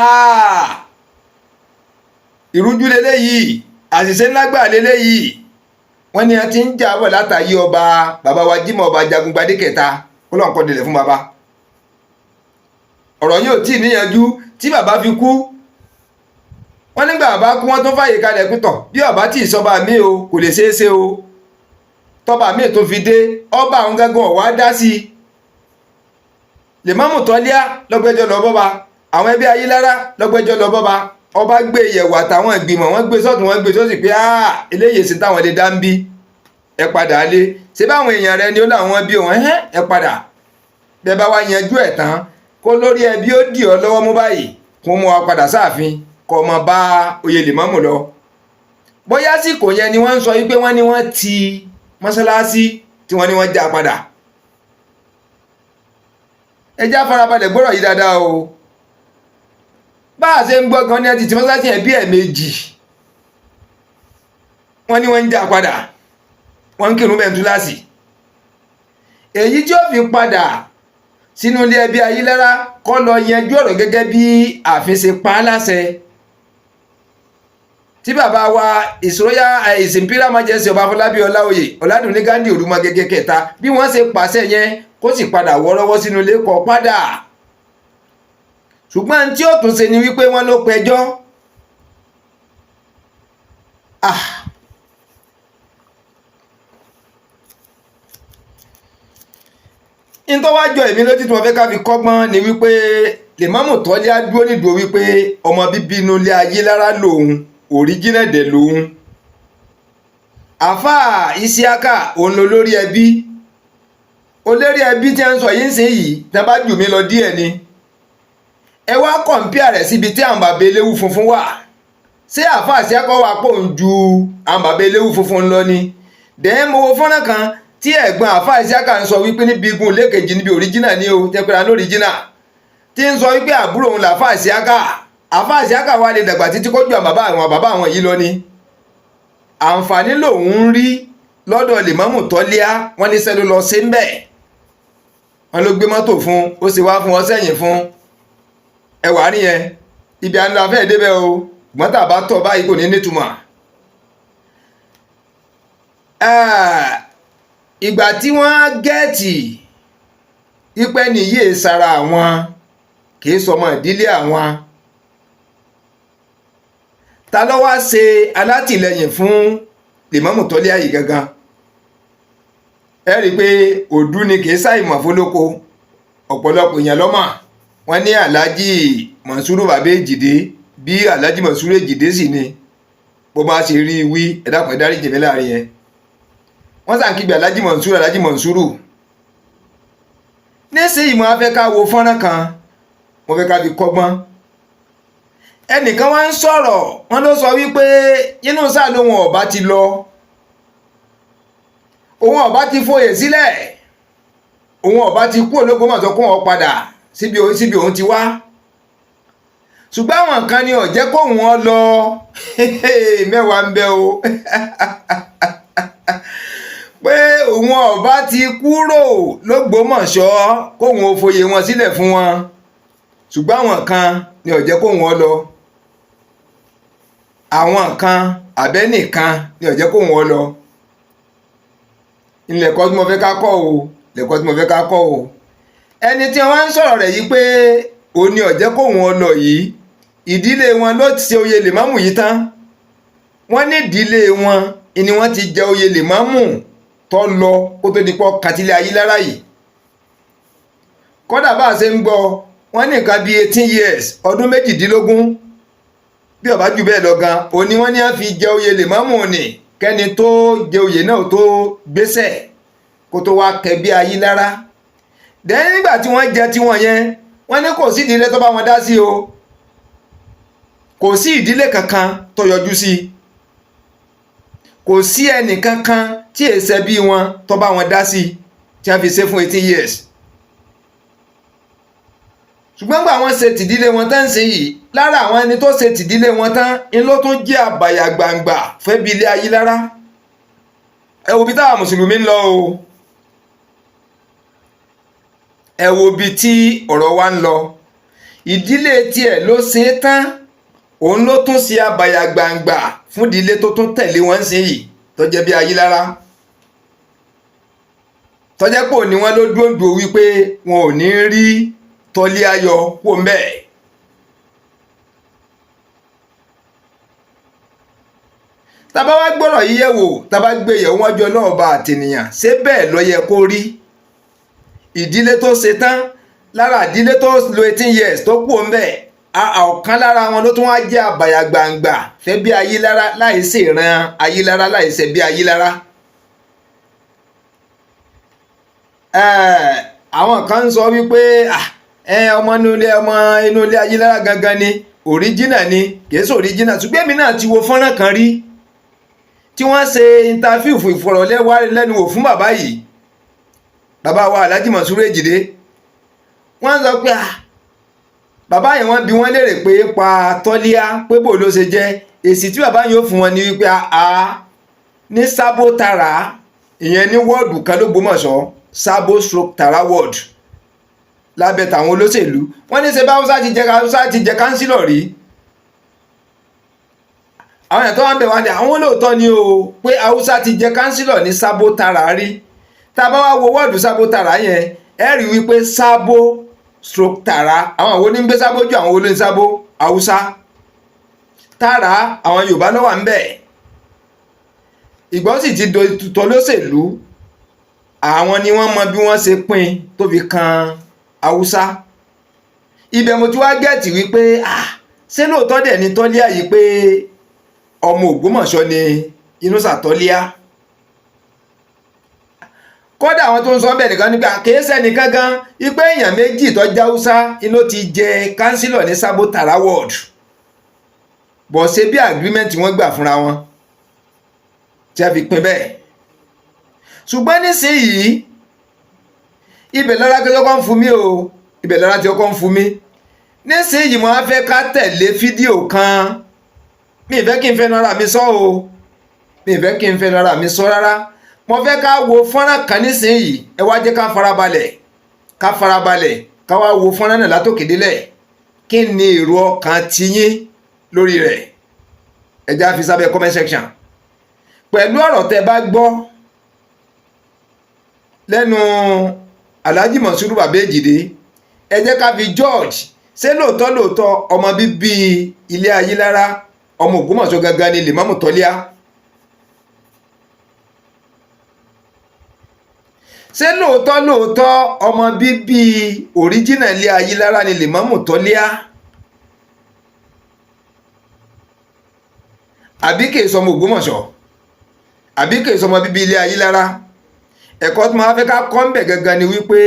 ìrújú leléyìí àṣìṣe ńlá gbà leléyìí wọ́n ní a ti ń jà bọ̀ látàyé ọba bàbá wa Jímọ̀ ọba Jagungbadé kẹta ó lọ́n kọ́ délẹ̀ fún bàbá ọ̀rọ̀ yóò tí níyanjú tí bàbá fi kú wọ́n nígbà bàbá kú wọ́n tó fàyè kalẹ̀ pítọ̀ bí ọba tí ìsọba mi o kò lè ṣeéṣe o tọba mi tó fi dé ọba àwọn gángan ọ̀wá dá sí i Lèmọ́mù Tọ́líà lọ́gbẹ́jọ́ lọ bọ́ba àwọn ẹbí Ayílára lọ́gbẹ́jọ́ lọ bọ́ba ọba gbé yẹ̀wò àtàwọn ìgbìmọ̀ wọ́n gbé sọ́tún wọ́n gbé sósì pé eléyìí sí táwọn lè dá ń bí ẹ padà lé ṣé báwọn èèyàn rẹ ni ó láwọn bí òun ẹ padà bẹ́ẹ̀ bá wá yanjú ẹ̀ tán kó lórí ẹbí ó dì ọ́ lọ́wọ́ mú báyìí kó mú wa padà sáàfin kó mọ bá oyè lèmọ́mù lọ bóyá sì kò yẹ ni wọ́n ń sọ wípé wọ́n ní wọ́n ti mọ́sálásí tí wọ́n ní wọ́n já padà ẹ já farabalẹ̀ gbọ́rọ̀ yìí dáadáa o bá a ṣe ń gbọ́ gan ní ẹ ti ti mọ́sálásí ẹ̀ bí ẹ̀ẹ̀mejì wọ́n ní wọ́n ń já padà wọ́n ń kírun bẹ́ẹ̀ túláàsì èyí tí ó fi padà sínú ilé ẹbí Ayílára kọ́ lọ yanjú ọ̀rọ̀ gẹ́gẹ́ bí ààfin ṣe pa á láṣẹ tí bàbá wa ìṣòróyà His Imperial Majesty ọba Afọlábí Ọláoyè Ọládùnní Gándì Òrùmọgẹgẹ kẹta bí wọ́n ṣe pàṣẹ yẹn kó sì padà wọ́rọ́wọ́ sínú ilé kó padà ṣùgbọ́n tí ó tún ṣe ni wípé wọ́n ló pẹjọ́ ìtọ́wájọ èmi lójú tí wọ́n fẹ́ ká fi kọ́gbọ́n ni wípé Lèmọ́mù Tọ́lí á dúró nídùú wípé ọmọ bíbí inú ilé Ayílára lòun òríjínà dẹ̀ lòun àfáà Isiaka òun ló lórí ẹbí olórí ẹbí tí a ń sọ yìí ń sìn yìí tí a bá jù mí lọ díẹ̀ ni ẹ wá kọ̀ǹpíà rẹ̀ síbi tí àwọn bàbá eléwú funfun wà ṣé àfáà Isiaka wà pò ń ju àwọn bàbá eléwú funfun lọ ni dẹ́n mo wo fọ́nrán kan tí ẹ̀gbọ́n àfáà Isiaka ń sọ wípé níbi igun lẹ́kẹ̀jì níbi òríjínà ni o tẹ́pẹ́ra lóríjínà tí ń sọ wípé àbúrò òun làfáà Isiaka àfáà Isiaka wà lè dàgbà títí kó ju àwọn bàbá àwọn yìí lọ ni àǹfààní lòun ń rí lọ́dọ̀ Lèmọ́mù Tọ́lí wọ́n ní sẹ́lú lọ sí ń bẹ̀ wọ́n ló gbé mọ́tò fún ó sì wá fún ọ sẹ́yìn fún ẹwà rí yẹn ibi à ń lọ afẹ́ débẹ̀ o gbọ́n tà bá tọ̀ báyìí kò ní nítumọ̀ ìgbà tí wọ́n gẹ́ẹ̀tì ipẹ́ nìyí sára àwọn kìí sọmọ ìdílé àwọn ta ló wá ṣe alátìlẹyìn fún Lèmọ́mù Tọ́lí yìí gangan ẹ rí i pé òdú ni kìí ṣàìmọ̀ fólóko ọ̀pọ̀lọpọ̀ èèyàn lọ́mọ̀ wọ́n ní Alhaji Mọ̀nsúrù bàbá Èjìdé bí Alhaji Mọ̀nsúrù Èjìdé sì ni bó bá ṣe rí i wí ẹ dákun ẹ dáríjì mí láàrin yẹn wọ́n sàn kígbe Alhaji Mọ̀nsúrù nísìnyí mo fẹ́ ká wo fọ́nrán kan mo fẹ́ ká fi kọ́gbọ́n ẹnìkan wá ń sọ̀rọ̀ wọ́n ló sọ wípé inú sáà lóhun ọ̀bá ti lọ òun ọ̀bá ti fòyè sílẹ̀ òun ọ̀bá ti kú Ológbòmọ̀ṣọ́ kó wọn padà síbi òun ti wá ṣùgbọ́n àwọn kan ni ó jẹ́ kóhun ọ lọ mẹ́wàá ń bẹ o pé òun ọ̀bá ti kúrò l'Ógbòmọ̀ṣọ́ kóhun ó fòyè wọn sílẹ̀ fún wọn ṣùgbọ́n àwọn kan ni ó jẹ́ kóhun ọ lọ àwọn kan àbẹ́nìkan ni ó jẹ́ kóhun ọ lọ ilẹ̀kọ́ tí mo fẹ́ ká kọ́ o lẹ̀kọ́ tí mo fẹ́ ká kọ́ o ẹni tí wọ́n ń sọ̀rọ̀ rẹ̀ yìí pé òun ni ó jẹ́ kóhun ọ lọ yìí ìdílé wọn ló ti ṣe oyè Lèmọ́mù yìí tán wọ́n ní ìdílé wọn ni wọ́n ti jẹ oyè Lèmọ́mù tó lọ kó tó di pọ́ kàtílẹ̀ Ayílára yìí kódà bá a ṣe ń gbọ́ wọ́n ní nǹkan bíi 18 years ọdún 18 bí ó bá jù bẹ́ẹ̀ lọ gan òní wọ́n ní á fi jẹ oyè Lèmọ́mù ni kẹ́ni tó jẹ oyè náà tó gbéṣẹ̀ kó tó wá kẹ́ bí Ayílára dẹ́n nígbà tí wọ́n jẹ tiwọn yẹn wọ́n ní kò sí ìdílé tó bá wọn dá sí o kò sí ìdílé kankan tó yọjú sí kò sí ẹnì kankan tí èsẹ̀ bí wọn tó bá wọn dá sí tí a fi ṣe fún 18 years ṣùgbọ́n gbà wọ́n ṣe tìdílé wọn tán ṣe yìí lára àwọn ẹni tó ṣe tìdílé wọn tán ń ló tún jẹ́ àbàyà gbangba fẹ́ bí ilé Ayílára ẹ wo bí táwa mùsùlùmí ń lọ o ẹ wo bí tí ọ̀rọ̀ wa ń lọ ìdílé tiẹ̀ ló ṣe tán òun ló tún ṣe àbàyà gbangba fún ìdílé tó tún tẹ̀lé wọn ń ṣe yìí tó jẹ́ bí Ayílára tó jẹ́ pò ní wọ́n ló dúró wípé wọn ò ní rí Tọ́lí ayọ̀ kó mbẹ́ tàbá wá gbọ́rọ̀ yìí yẹ̀ wò tàbá gbé yẹ̀ wọ́n jọ náà bá àtẹnìyàn ṣé bẹ́ẹ̀ ló yẹ kó rí ìdílé tó ṣe tán lára ìdílé tó lo 18 years tó kú mbẹ́ ọ̀kan lára wọn ló tún wá jẹ́ àbàyà gbangba fẹ́ bí Ayílára láìsí ìran Ayílára láìsẹ̀ bí Ayílára. Àwọn kan ń sọ wípé ọmọ inú ilé Ayílára gangan ni òríjínà ni kìí ṣe òríjínà, ṣùgbọ́n èmi náà ti wo fọ́nrán kan rí tí wọ́n ṣe interview fún ìfọ̀rọ̀lẹ́wánilẹ́nuwò fún bàbá yìí, bàbá wa Alhaji Monsuru Ejide. Wọ́n sọ pé bàbá yẹn wọ́n bi wọ́n léèrè pé pa Tọ́líà pé bò ló ṣe jẹ́, èsì tí bàbá yẹn ó fún wọn ni wípé ní Sábó Tàrà, ìyẹn ní wọ́ọ̀dù kan l'Ógbómọ̀ṣọ́, Sábó stroke Tàrà wọ́ọ̀dù lábẹ́ tàwọn olóṣèlú. Wọ́n ní ṣe bá Haúsá ti jẹ kánsílọ̀ rí. Àwọn èèyàn tó wá ń bẹ̀ wá ní àwọn olóòótọ́ ni o pé Haúsá ti jẹ kánsílọ̀ ní Sábó Tàrà rí. Tá a bá wá wo wọ́ọ̀dù Sábó Tàrà yẹn ẹ rí wípé Sábó stroke Tàrà, àwọn wo ní ń gbé Sábó jù, àwọn wo ló ń Sábó? Haúsá. Tàrà àwọn Yorùbá ló wà ń bẹ̀. Ìgbọ́ sì ti tọ́ lóṣèlú, àwọn ni wọ́n mọ bí wọ́n ṣe pín tó fi kan Haúsá. Ibẹ̀ mo ti wá gẹ̀ẹ́tì wípé ṣé lóòótọ́ dẹ̀ ni Tọ́líà yìí pé ọmọ Ògbómọ̀ṣọ́ ni Inúsà Tọ́líà. Kódà àwọn tó ń sọ bẹ́ẹ̀ nìkan nípa kèésẹ́ nìkan gan ipé èèyàn méjì tó jẹ́ Haúsá inú ti jẹ kánsílọ̀ ní Sábó Tàrà wọ́ọ̀dù, bọ̀ ṣe bí agreement wọ́n gbà fúnra wọn tí a fi pín bẹ́ẹ̀. Ṣùgbọ́n nísìnyìí ibẹ̀ lára tí ọkọ̀ ń fún mi o, ibẹ̀ lára tí ọkọ̀ ń fún mi. Nísìnyìí mo á fẹ́ ká tẹ̀lé fídíò kan, mi ì fẹ́ kí n fẹ́ nara mi sọ o, mi ì fẹ́ kí n fẹ́ nara mi sọ rárá. Mo fẹ́ ká wo fọ́nrán kan nísìnyìí, ẹ wá jẹ́ ká farabalẹ̀ ká wá wo fọ́nrán náà látòkè délẹ̀. Kí ni èrò ọkàn tiyín lórí rẹ̀? Ẹ já fi sábẹ́ comment section. Pẹ̀lú ọ̀rọ̀ tẹ́ bá gbọ́ lẹ́nu Alhaji Monsuru Baba Ejide, ẹ jẹ́ ká fi George ṣé lóòótọ́ ọmọ bíbí ilé Ayílára, ọmọ Ògbómọ̀ṣọ́ gangan ni Lèmọ́mù Tọ́líà. Ṣé lóòótọ́ ọmọ bíbí òríjínà ilé Ayílára ni Lèmọ́mù Tọ́líà? Àbí kìí sọmọ Ògbómọ̀ṣọ́? Àbí kìí sọmọ bíbí ilé Ayílára? Ẹ̀kọ́ tí mo fẹ́ ká kọ́ ń bẹ̀ gangan ni wípé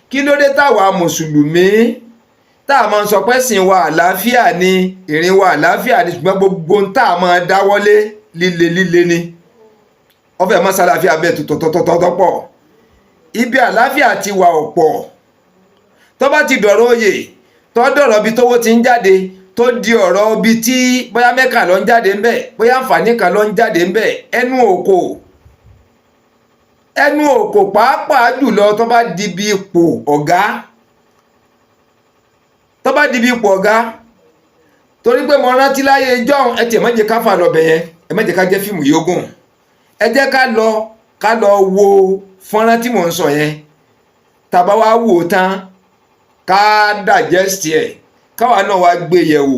kí ló dé táwa mùsùlùmí tá a máa ń sọ pé sìn wa àlàáfíà ni, ìrìn wa àlàáfíà ni, ṣùgbọ́n gbogbo tá a máa dáwọ́lé líle ni. Ọfẹ́ mọ́ sálàáfíà bẹ́ẹ̀ tọ̀tọ̀tọ̀tọ̀ pọ̀. Ibi àlàáfíà ti wà ọ̀pọ̀. Tó bá ti dọ̀rọ̀ oyè, tó dọ̀rọ̀ bí tówó ti ń jáde, tó di ọ̀rọ̀ bí tí bóyá mẹ́kà ló ń jáde ń bẹ̀, bóyá àǹfààní kan ló ń jáde ń bẹ̀, ẹnu òkò pàápàá jùlọ tó bá di bí ipò ọ̀gá. Torí pé mo rántí láyé John, ẹ tiẹ̀ má jẹ́ ká fà lọ bẹ̀ yẹn, ẹ má jẹ́ ká jẹ́ fíìmù yógùn. Ẹ jẹ́ ká lọ wo fọ́nrán tí mò ń sọ yẹn. Tàbá wá wò tán ká digest ẹ̀, káwa náà wá gbé yẹ̀wò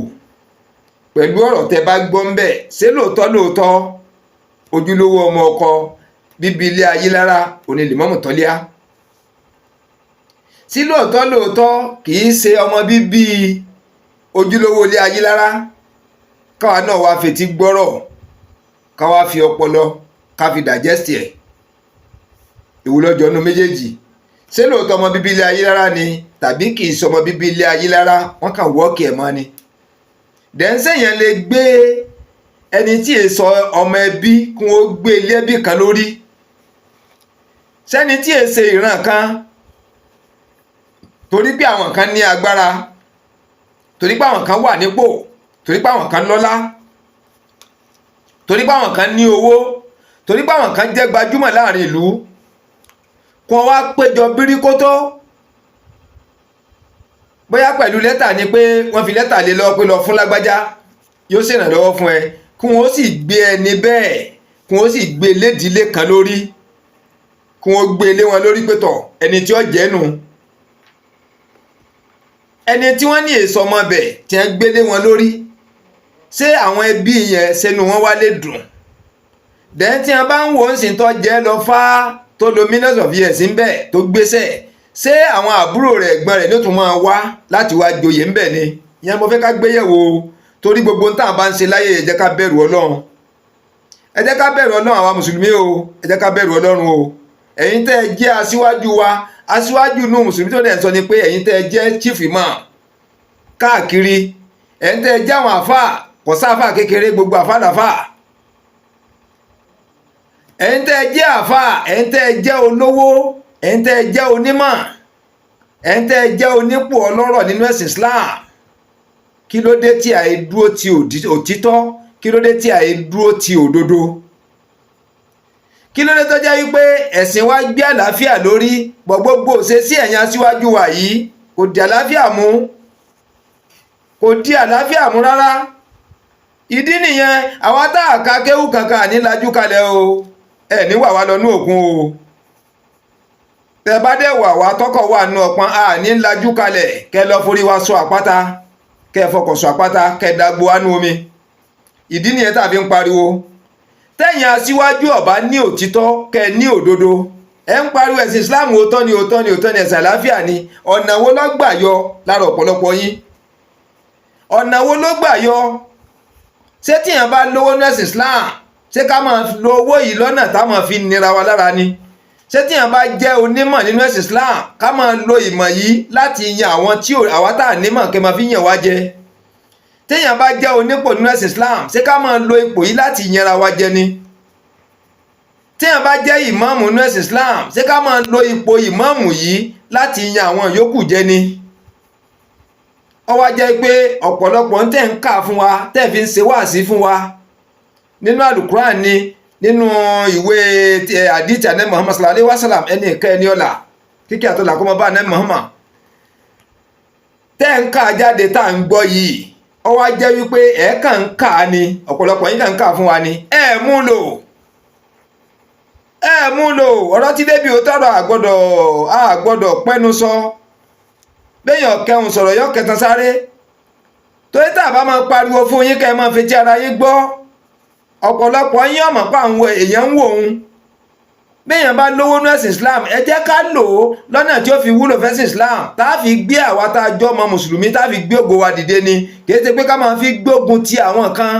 pẹ̀lú ọ̀rọ̀ tẹ́ bá gbọ́ ń bẹ̀. Ṣé lóòótọ́ ojúlówó ọmọ ọkọ bíbí ilé Ayílára òní Lèmọ́mù Tọ́líà? Sí lóòótọ́ kìí ṣe ọmọ bíbí ojúlówó ilé Ayílára? Káwa náà wá fetí gbọ́rọ̀, káwa fi ọpọlọ ká fi digest ẹ̀. Ìwúlọ́jọ́ nú méjèèjì. Ṣé lóòótọ́ ọmọ bíbí ilé Ayílára ni tàbí kìí ṣe ọmọ bíbí ilé Ayílára? Wọ́n kàn wọ́ọ̀kì ẹ̀ mọ́ ni. Dẹ́nsẹ̀ yẹn lè gbé ẹni tí èso ọmọ ẹbí kún ó gbé ilé ẹbí kan lórí. Sẹ́ni tí èsè ìran kan, torí pé àwọn kan ní agbára, torí pé àwọn kan wà nípò, torí pé àwọn kan lọ́lá, torí pé àwọn kan ní owó, torí pé àwọn kan jẹ́ gbajúmọ̀ láàrin ìlú, kó wá péjọ bíríkótó. Bóyá pẹ̀lú lẹ́tà ni pé wọ́n fi lẹ́tà lé lọ pé lọ fún lágbájá, yóò ṣèrànlọ́wọ́ fún ẹ, kí wọ́n sì gbé ẹni bẹ́ẹ̀, kí wọ́n sì gbé lédìílé kan lórí, kí wọ́n gbé lé wọn lórí pẹ̀tọ̀ ẹni tí ó jẹ́nu. Ẹni tí wọ́n ní èso ọmọ bẹ̀ tí wọ́n gbé lé wọn lórí, ṣé àwọn ẹbí yẹn sẹ́nu wọn wá lè dùn? Dẹ́n tí wọ́n bá ń wò ó sì tọ́ jẹ́ lọ fá tó lo millions of years ń bẹ̀ tó gbéṣẹ̀, ṣé àwọn àbúrò rẹ̀ ẹ̀gbọ́n rẹ̀ ló tún máa wá láti wá joyè ń bẹ̀ ni? ìyẹn mo fẹ́ ká gbéyẹ̀wò torí gbogbo tá à bá ń ṣe láyé ẹ jẹ́ ká bẹ̀rù Ọlọ́run ẹ jẹ́ ká bẹ̀rù Ọlọ́run àwa mùsùlùmí o ẹ jẹ́ ká bẹ̀rù Ọlọ́run o ẹ̀yin tẹ́ ẹ jẹ́ aṣíwájú wa aṣíwájú inú mùsùlùmí tó dẹ̀ sọ ni pé ẹ̀yin tẹ́ ẹ jẹ́ chief imam káàkiri ẹ̀yin tẹ́ ẹ jẹ́ àwọn àfà kò sáfà kékeré gbogbo àfà làfà ẹ̀yin tẹ́ ẹ jẹ́ àfà ẹ̀yin tẹ́ ẹ jẹ́ olówó ẹ̀yin tẹ́ ẹ jẹ́ onímọ̀ ẹ̀yin tẹ́ ẹ jẹ́ onípò ọlọ́rọ̀ nínú ẹ̀sìn Islam kí ló dé tí àì dúró ti òtítọ́ kí ló dé tí àì dúró ti òdodo kí ló dé tó jẹ́ wípé ẹ̀sìn wa gbé àlàáfíà lórí gbogbo ṣe sí ẹ̀yin aṣíwájú wa yìí kò di àlàáfíà mú rárá ìdí nìyẹn àwa tá a ka kéwù kankan ní lajú kalẹ̀ o ẹ̀ ní wà wá lọ ní òkun o tẹ bá dẹ̀ wà wá tọkọ̀ wà nù ọ̀pọ̀n a ní lajú kalẹ̀ kẹ lọ forí wa sọ àpáta kẹ fọkọ̀ sọ àpáta kẹ dàgbò wánú omi ìdí nìyẹn tàbí ń pariwo tẹ̀yin aṣíwájú ọba ní òtítọ́ kẹ ní òdodo ẹ ń pariwo ẹ̀sìn Islam òótọ́ ni ẹ̀sìn àlàáfíà ni ọ̀nà wo ló gbà yọ lára ọ̀pọ̀lọpọ̀ yín ọ̀nà wo ló gbà yọ ṣé tíyàn bá lówó ní ẹ̀sìn Islam ṣé ká máa lo owó yìí lọ́nà tá máa fi nira wa lára ni ṣé tíyàn bá jẹ́ onímọ̀ nínú ẹ̀sìn Islam ká máa lo ìmọ̀ yìí láti yan àwọn tí àwa tá à nímọ̀ kẹ́ máa fi yàn wá jẹ téèyàn bá jẹ́ onípò nínú ẹ̀sìn Islam ṣé ká máa lo ipò yìí láti yanra wa jẹ ni téèyàn bá jẹ́ ìmáàmù nínú ẹ̀sìn Islam ṣé ká máa lo ipò ìmáàmù yìí láti yan àwọn yòókù jẹ ni ó wá jẹ́ pé ọ̀pọ̀lọpọ̀ ń tẹ̀ ń kà fún wa tẹ̀ fi ń ṣe wáàsí fún wa nínú Al-Qur'an ni nínú ìwé àdìtì ànẹ́ Muhammad sallallahu alaihi wasallam ẹni ìkẹ́ ẹni ọ̀la kíkẹ́ àtọ́là kó mọ bá ànẹ́ Muhammad tẹ́ ń kà jáde tá à ń gbọ́ yìí ó wá jẹ́ wípé ẹ̀ kàn ń kà á ni ọ̀pọ̀lọpọ̀ yín kàn ń kà fún wa ni ẹ̀ mú lò ọ̀rọ̀ tí débi ò tọrọ àgbọ́dọ̀ pẹ́nu sọ béèyàn kẹhùn sọ̀rọ̀ yọ kẹtàn sáré torí tá a bá máa pariwo fún yín kẹ́ ẹ máa fetí ara yín gbọ́ ọ̀pọ̀lọpọ̀ yín ọ̀mọ̀ pa àwọn èèyàn ń wò ó béèyàn bá lówó ní ẹ̀sìn Islam ẹ jẹ́ ká lò ó lọ́nà tí ó fi wúlò fẹ́sìn Islam tá a fi gbé àwa tá a jọ ọmọ mùsùlùmí tá a fi gbé ògo wa dìde ni kì í ṣe pé ká máa fi gbógun ti àwọn kan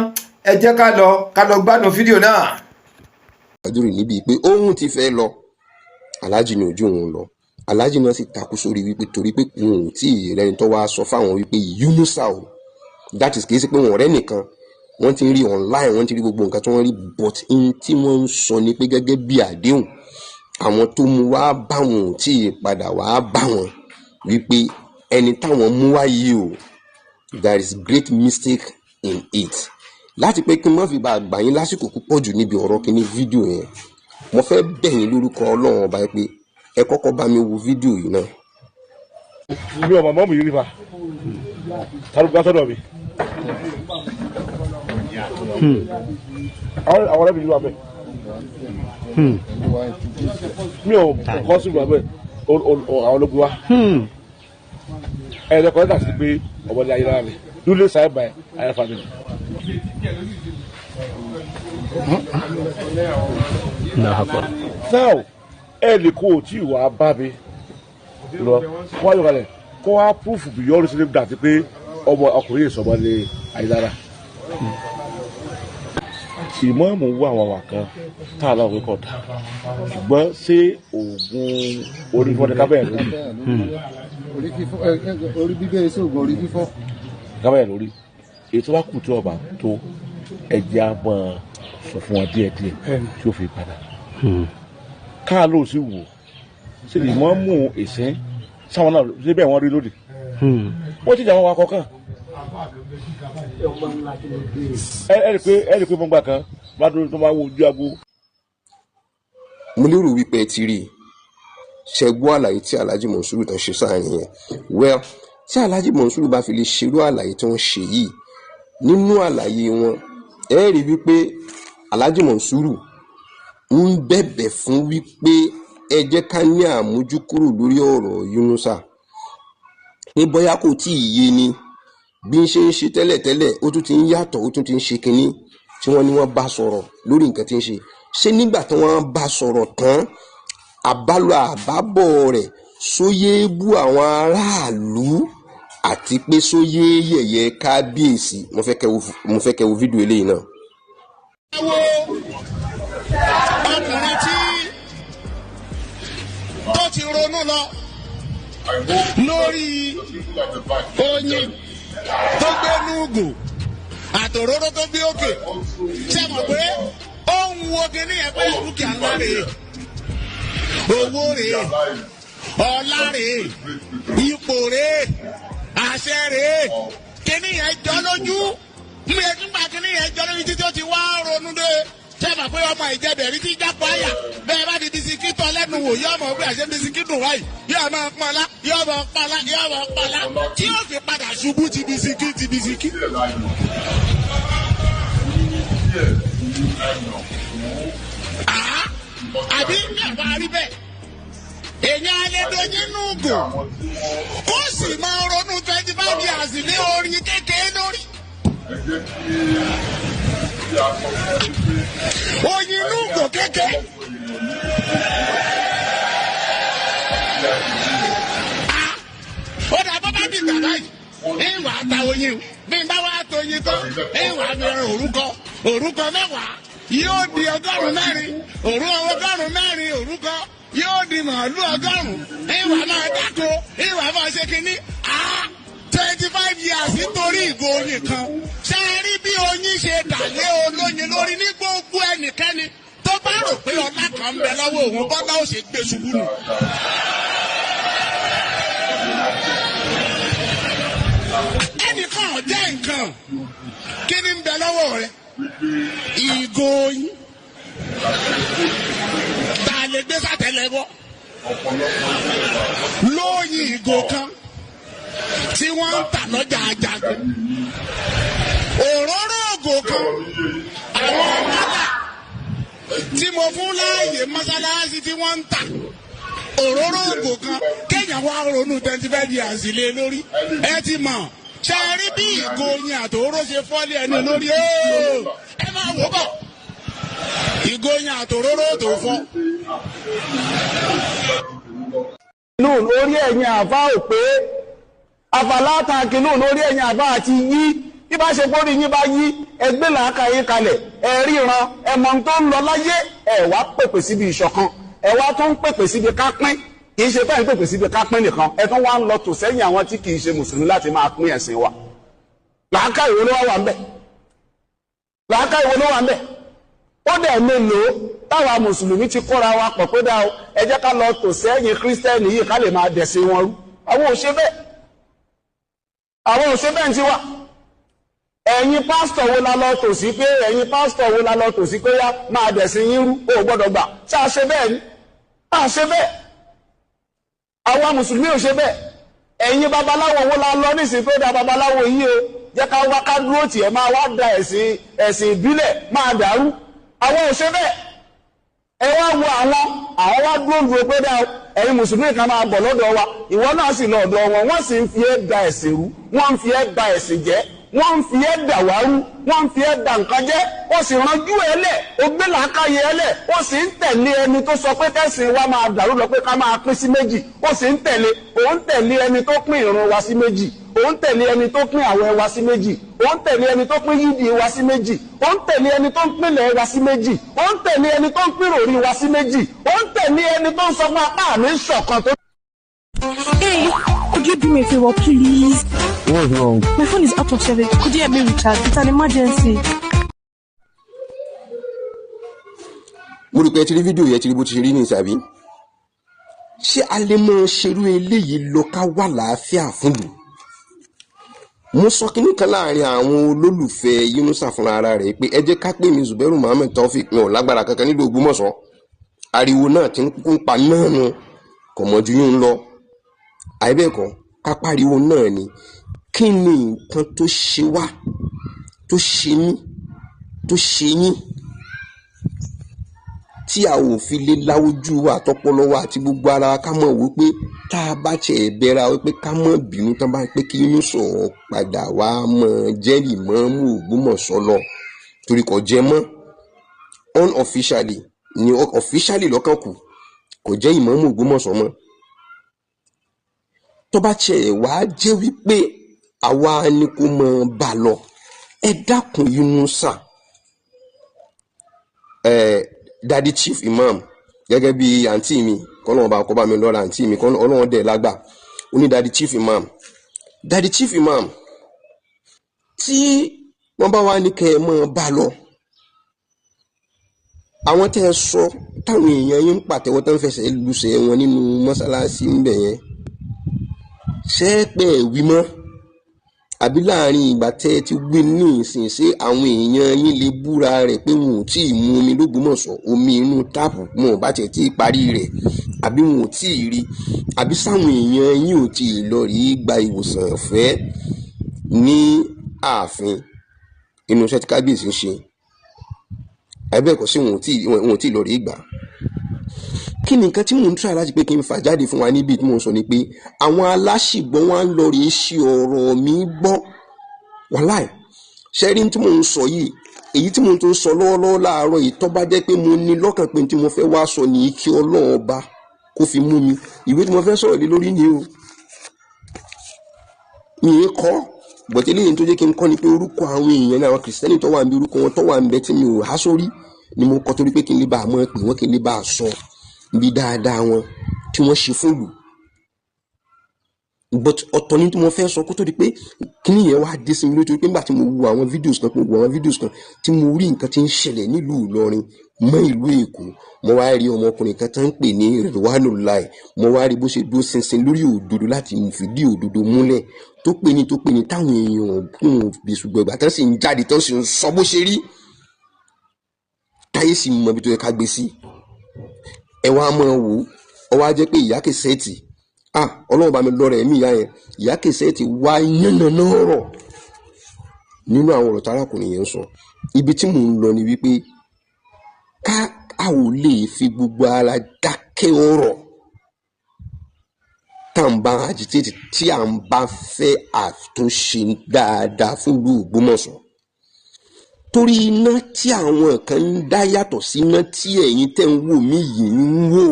ẹ jẹ́ ká lọ gbádùn fídíò náà. àdúrà níbi pé òun ti fẹ́ lọ aláàjì ní ojú òun lọ aláàjì náà sì takú sórí wípé torí pé òun ò tí ì rẹni tó wá sọ fáwọn wípé Yunusa o that is kì í ṣe pé wọn ọ̀rẹ́ nìkan wọ́n ti ń rí online wọ́n ti rí gbogbo nǹkan tí wọ́n rí but in tí wọ́n ń sọ ni pé gẹ́gẹ́ bí àdéhùn àwọn tó mú wá bá wọn ò tí ì padà wá bá wọn wípé ẹni táwọn mú wá yìí o there is great mistake in it láti pé kí n má fi bá àgbà yín lásìkò púpọ̀ jù níbi ọ̀rọ̀ kìíní fídíò yẹn mo fẹ́ bẹ̀ yín lórúkọ Ọlọ́run ọba pé ẹ kọ́kọ́ bá mi wo fídíò yìí náà. mi ò mọ̀ mọ́ mi yìí rí fa tálùkù sọ́dọ̀ mi. àwọn ọ̀rẹ́ mi yìí wà bẹ́ẹ̀. mi ò kọ́ sí ìlú abẹ́ àwọn ológun wa. ẹ̀ẹ́dẹ́kọ̀ọ́ ẹ̀dá sí pé ọmọdé ayé lára mi lulẹ̀ sáyẹ́ báyìí ayé family. now ẹ lè kó o tí ìwà bá mi lọ kó wá yọkalẹ̀ kó wá púrúfù bí yọrí sílẹ̀ dàtí pé ọmọ ọkùnrin yìí sọmọ ní ayélujára. ìmọ̀ọ́mù wà wàwà kan tá a lọ wí kọ̀ dà ṣùgbọ́n ṣé oògùn orí fífọ́ ni kábẹ́ẹ̀ lórí. orí bíbẹ́ ṣé oògùn orí fífọ́. kábẹ́ẹ̀ lórí èyí tó bá kù tí ọba tó ẹ̀jẹ̀ á mọ̀ sọ fún wọn díẹ̀díẹ̀ tí ó fi padà. káà ló sì wò ṣe lè mọ́ mú ìsín sáwọn náà ṣe bẹ́ẹ̀ wọ́n rí lóde. wọ́n ti jà wọn wakọ̀ kan. ẹ rí pé mọ́gbà kan bá dúró tó máa wo ojú aago. mo lérò wípé ẹ ti rí i ṣe gbọ́ àlàyé tí Alhaji Monsuru tán ṣe sáàrin yẹn well tí Alhaji Monsuru bá fi lè ṣerú àlàyé tó ń ṣe yìí nínú àlàyé wọn ẹ rí wípé Alhaji Monsuru ń bẹ̀bẹ̀ fún wípé ẹ jẹ́ ká ní àmójúkúrò lórí ọ̀rọ̀ Yunusa pé bóyá kò tí ì yé ni bí ń ṣe ń ṣe tẹ́lẹ̀tẹ́lẹ̀ ó tún ti ń yàtọ̀ ó tún ti ń ṣe kinní tí wọ́n ní wọ́n bá sọ̀rọ̀ lórí nǹkan tí ń ṣe nígbà tí wọ́n bá sọ̀rọ̀ tán àbálọ àbábọ̀ rẹ̀ sóyè bú àwọn aráàlú àti pé sóyé yẹ̀yẹ́ kábíyèsí mo fẹ́ kẹ́ wo fídíò eléyìí náà. wo ọkùnrin tí ó ti ronú lọ lórí oyin tó gbé núgò àtòróró tó gbé òkè ṣe mọ̀ pé ó ń wo kíní ẹ̀ pé dúkìá ńlá rèé owó rèé ọlá rèé ipò rèé àṣẹ rèé kíní yẹn jọ lójú mú ẹ tún bá kíní yẹn jọ lójú títí ó ti wá ronú dé ṣé mọ̀ pé ọmọ ìjẹbẹ̀rí ti jápọ̀ àyà bẹ́ẹ̀ bá di bisikí tọ́ lẹ́nu wò yọ ọmọ pé àṣẹ bisikí dùn wáyì yọ ọmọ pọnlá yọ ọmọ pọnlá yọ ọmọ pọnlá tí yóò fi padà ṣubú ti bisikí ti bisikí. Àbí ẹ̀fọ́ àrí bẹ́ẹ̀ èèyàn alẹ́dọ̀yìn nùgò kó sì máa ronú 25 years ní orin kékeré lórí. Oyin nùgò kékeré. Ó dà bọ́ bá di bàbá yìí ìwà àtà oyin bí n bá wá tó oyin tán ìwà bẹ̀rẹ̀ orúkọ 10 yóò di 100 orúkọ yóò di màálù 100 ìwà máa dáko ìwà máa ṣe kínní 25 years nítorí ìgò oyin kan ṣe rí bí oyin ṣe dàlé olóyin lórí ní gbogbo ẹnikẹ́ni tó bá rò pé ọlá kan ń bẹ lọ́wọ́ òun bọ́lá ó ṣe gbé ṣubú nù. ẹnìkan ọ̀jẹ̀ nǹkan kí ni ń bẹ lọ́wọ́ rẹ̀ ìgò oyin tá a lè gbé sátẹlẹwọ lóyin ìgò kan tí wọ́n ń tà lọ́jà Àjàgbé òróró ògò kan àwọn ọmọdé tí mo fún láàyè mọ́sálásí tí wọ́n ń tà òróró ògò kan kéèyàn wá ronú 25 years lé lórí ẹ ti mọ̀ ṣe rí bí ìgò oyin àtòróró ṣe fọ́lé ẹni lórí ẹ máa wò bọ̀ ìgò oyin àtòróró tó fọ́. inú lórí ẹ̀yin àbá ò pé afàlátàkì inú lórí ẹ̀yin àbá àti yí bí bá ṣe gbórí yín bá yí ẹgbẹ́ làákàyè kalẹ̀ ẹ ríran ẹ mọ̀ tó ń lọ láyé ẹ wá pèpè síbi ìṣọ̀kan ẹ wá tó ń pèpè síbi kápín kì í ṣe bẹ́ẹ̀ ń pèpè síbi kápín nìkan ẹ tún wá ń lọ tò sẹ́yìn àwọn tí kì í ṣe mùsùlùmí láti máa pín ẹ̀sìn wa làákàyè wo ló wà ń bẹ̀ làákàyè wo ló wà ń bẹ̀ ó dẹ̀ mélòó táwa mùsùlùmí ti kóra wa pọ̀ pé dáa ẹ jẹ́ ká lọ tò sẹ́yìn kírísítẹ́nì yìí ká lè máa dẹ̀sìn wọn rú àwọn ò ṣe bẹ́ẹ̀ ń ti wà ẹ̀yin pásítọ̀ wo la lọ tò sí pé ẹ̀yin pásítọ̀ wo la lọ tò sí pé yá máa dẹ̀sìn yín rú ó gbọ́dọ̀ gbà ṣá ṣe bẹ́ẹ̀ ni á ṣe bẹ́ẹ̀ àwa mùsùlùmí ò ṣe bẹ́ẹ̀ ẹ̀yin babaláwo wo la lọ nísìnyí pé dá babaláwo yìí o jẹ́ ká wá ká dúró tì ẹ́ máa wá da ẹ̀sìn ìbílẹ̀ máa dàrú àwọn ò ṣe bẹ́ẹ̀ ẹ wá wo àwọn wá dúró pé dá ẹ̀yin mùsùlùmí kan máa bọ̀ lọ́dọ̀ wa ìwọ náà sì lọ ọ̀dọ̀ wọn wọ́n sì ń fi ẹ́ da ẹ̀sìn rú wọ́n ń fi ẹ́ da ẹ̀sìn jẹ́ wọ́n ń fi ẹ́ dà wá rú wọ́n ń fi ẹ́ da nǹkan jẹ́ ó sì ranjú ẹ lẹ̀ ó gbé làákàyè ẹ lẹ̀ ó sì ń tẹ̀lé ẹni tó sọ pé kẹ́sìn wa máa dàrú lọ pé ká máa pín sí méjì ó sì ń tẹ̀lé òun tẹ̀lé ẹni tó pín ìrun wa sí méjì òun tẹ̀lé ẹni tó pín àwẹ̀ wa sí méjì òun tẹ̀lé ẹni tó pín yídì wa sí méjì òun tẹ̀lé ẹni tó ń pínlẹ̀ wa sí méjì òun tẹ̀lé ẹni tó ń pín ròrí wa sí méjì òun tẹ̀lé ẹni tó ń sọ fún apá mi ṣọ̀kan tó. Hey, could you do me a favor, please? What's wrong? My phone is out of service. Could you help me recharge? It's an emergency. mo rò pé ẹ ti rí fídíò yẹn ti rí bó ti ṣe rí ní ìsàbí ṣé a lè mọ ṣerú eléyìí lọ ká wà láàáfíà fún lù mo sọ kínní kan láàrin àwọn olólùfẹ́ Yunusa fúnra ara rẹ̀ pé ẹ jẹ́ ká pè mí Zubairu Muhammed Taofeek náà lágbára kankan nílùú Ògbómọ̀ṣọ́ ariwo náà ti ń kún pa náà nu kò mọ̀ ju yín lọ àìbẹ́ẹ̀kọ́ ká pariwo náà ni kí ni nǹkan tó ṣe wá tó ṣe mí tó ṣe yín tí a ò fi lè láwójú wa àtọpọlọ wa àti gbogbo ara wa ká mọ̀ wípé tá a bá tiẹ̀ bẹ̀rẹ̀ wípé ká mọ̀ bínú tán bá pé kí Yunusa padà wá mọ̀ jẹ́rìí mọ́ mú Ògbómọ̀ṣọ́ lọ torí kò jẹ́ mọ́ unofficially ni officially lọ́kàn kù kò jẹ́ ìmáàmù Ògbómọ̀ṣọ́ mọ́ tó bá tiẹ̀ wá jẹ́ wípé àwa ni kò mọ̀ bá lọ ẹ dákun Yunusa Daddy Chief Imam gẹ́gẹ́ bí àǹtí mi kọ́nà ọba kọ́ bá mi lọ́ra àǹtí mi kọ́nà ọlọ́run dẹ̀ lágbà ó ní Daddy Chief Imam tí wọ́n bá wá ní kẹ́ ẹ mọ́ bá lọ àwọn tẹ́ ẹ sọ táwọn èèyàn yín ń pàtẹ́wọ́ tán fẹsẹ̀ lùsẹ̀ wọn nínú mọ́sálásí ń bẹ̀ yẹn ṣé pé wí mọ́ àbí láàrin ìgbà tẹ́ ẹ ti gbé ní ìsìn sí àwọn èèyàn yín lè búra rẹ̀ pé wọn ò tí ì mú omi l'Ógbómọ̀ṣọ́ omi inú táàpù wọn ò bá tiẹ̀ tí ì parí rẹ̀ àbí wọn ò tí ì rí àbí sáwọn èèyàn yín ò tí ì lọ rí gba ìwòsàn ọ̀fẹ́ ní ààfin inú iṣẹ́ tí kábíyèsí ń ṣe àbẹ́ẹ̀kọ́ sí wọn ò tí ì lọ rí gbà. Kí ni nǹkan tí mò ń try láti pé kí n fà jáde fún wa níbi tí mò ń sọ ni pé àwọn aláṣìgbọ́n wa ń lọ rí ṣe ọ̀rọ̀ mi gbọ́ wàláì ṣẹ́rí tí mò ń sọ yìí èyí tí mò ń tó sọ lọ́wọ́lọ́wọ́ láàárọ̀ yìí tó bá jẹ́ pé mo ní lọ́kàn pé tí mo fẹ́ wá sọ ní kí Ọlọ́run ọba kó fi mú mi ìwé tí mo fẹ́ sọ̀rọ̀ lé lórí ni o mi ì kọ́ bọ̀tẹ́ lẹ́yìn tó jẹ́ kí n kọ́ ni pé orúkọ àwọn èèyàn náà àwọn kìrìsìtẹ́nì tó wà ń bí orúkọ wọn tó wà ń bẹ tí mi ò há sórí ni mo kọ́ torí pé kí n lè bá a mọ̀ pé wọ́n kí n lè bá a sọ bí dáadáa wọn tí wọ́n ṣe fún lù but ọ̀tọ̀ ni tí mo fẹ́ sọ kó tó di pé kíní yẹn wá dé sí mi lójú pé nígbà tí mo wo àwọn fídíòs kan tí mo rí nǹkan tí ń ṣẹlẹ̀ nílùú Ìlọrin mọ́ ìlú Èkó mo wá rí ọmọkùnrin kan tó ń pè ní Ridwanullah mo wá rí bó ṣe dúró ṣinṣin lórí òdodo láti fìdí òdodo múlẹ̀ tó pè ní táwọn èèyàn kún bẹ̀sùgbọ̀n ìgbà tán sì ń jáde tán sì ń sọ bó ṣe rí táyé sì mọ ibi tó yẹ ká gbé sí ẹ wá máa wò ó wá jẹ́ pé ìyá Kẹsẹ́ẹ̀tì Ọlọ́run bá mi lọ́rọ̀ ẹ̀mí ìyá yẹn ìyá Kẹsẹ́ẹ̀tì wá yànnà náà rọ̀ nínú àwọn ọ̀rọ̀ tárákùnrin yẹn ń sọ ibi tí mò ń lọ ni wípé a ò lè fi gbogbo ara dákẹ́ ọ̀rọ̀ tá à ń bá agitate tí à ń bá fẹ́ àtúnṣe dáadáa fún ìlú Ògbómọ̀ṣọ́ torí iná tí àwọn kan ń dá yàtọ̀ sí iná tí ẹ̀yin tẹ́ ń wò mí yìí ń wò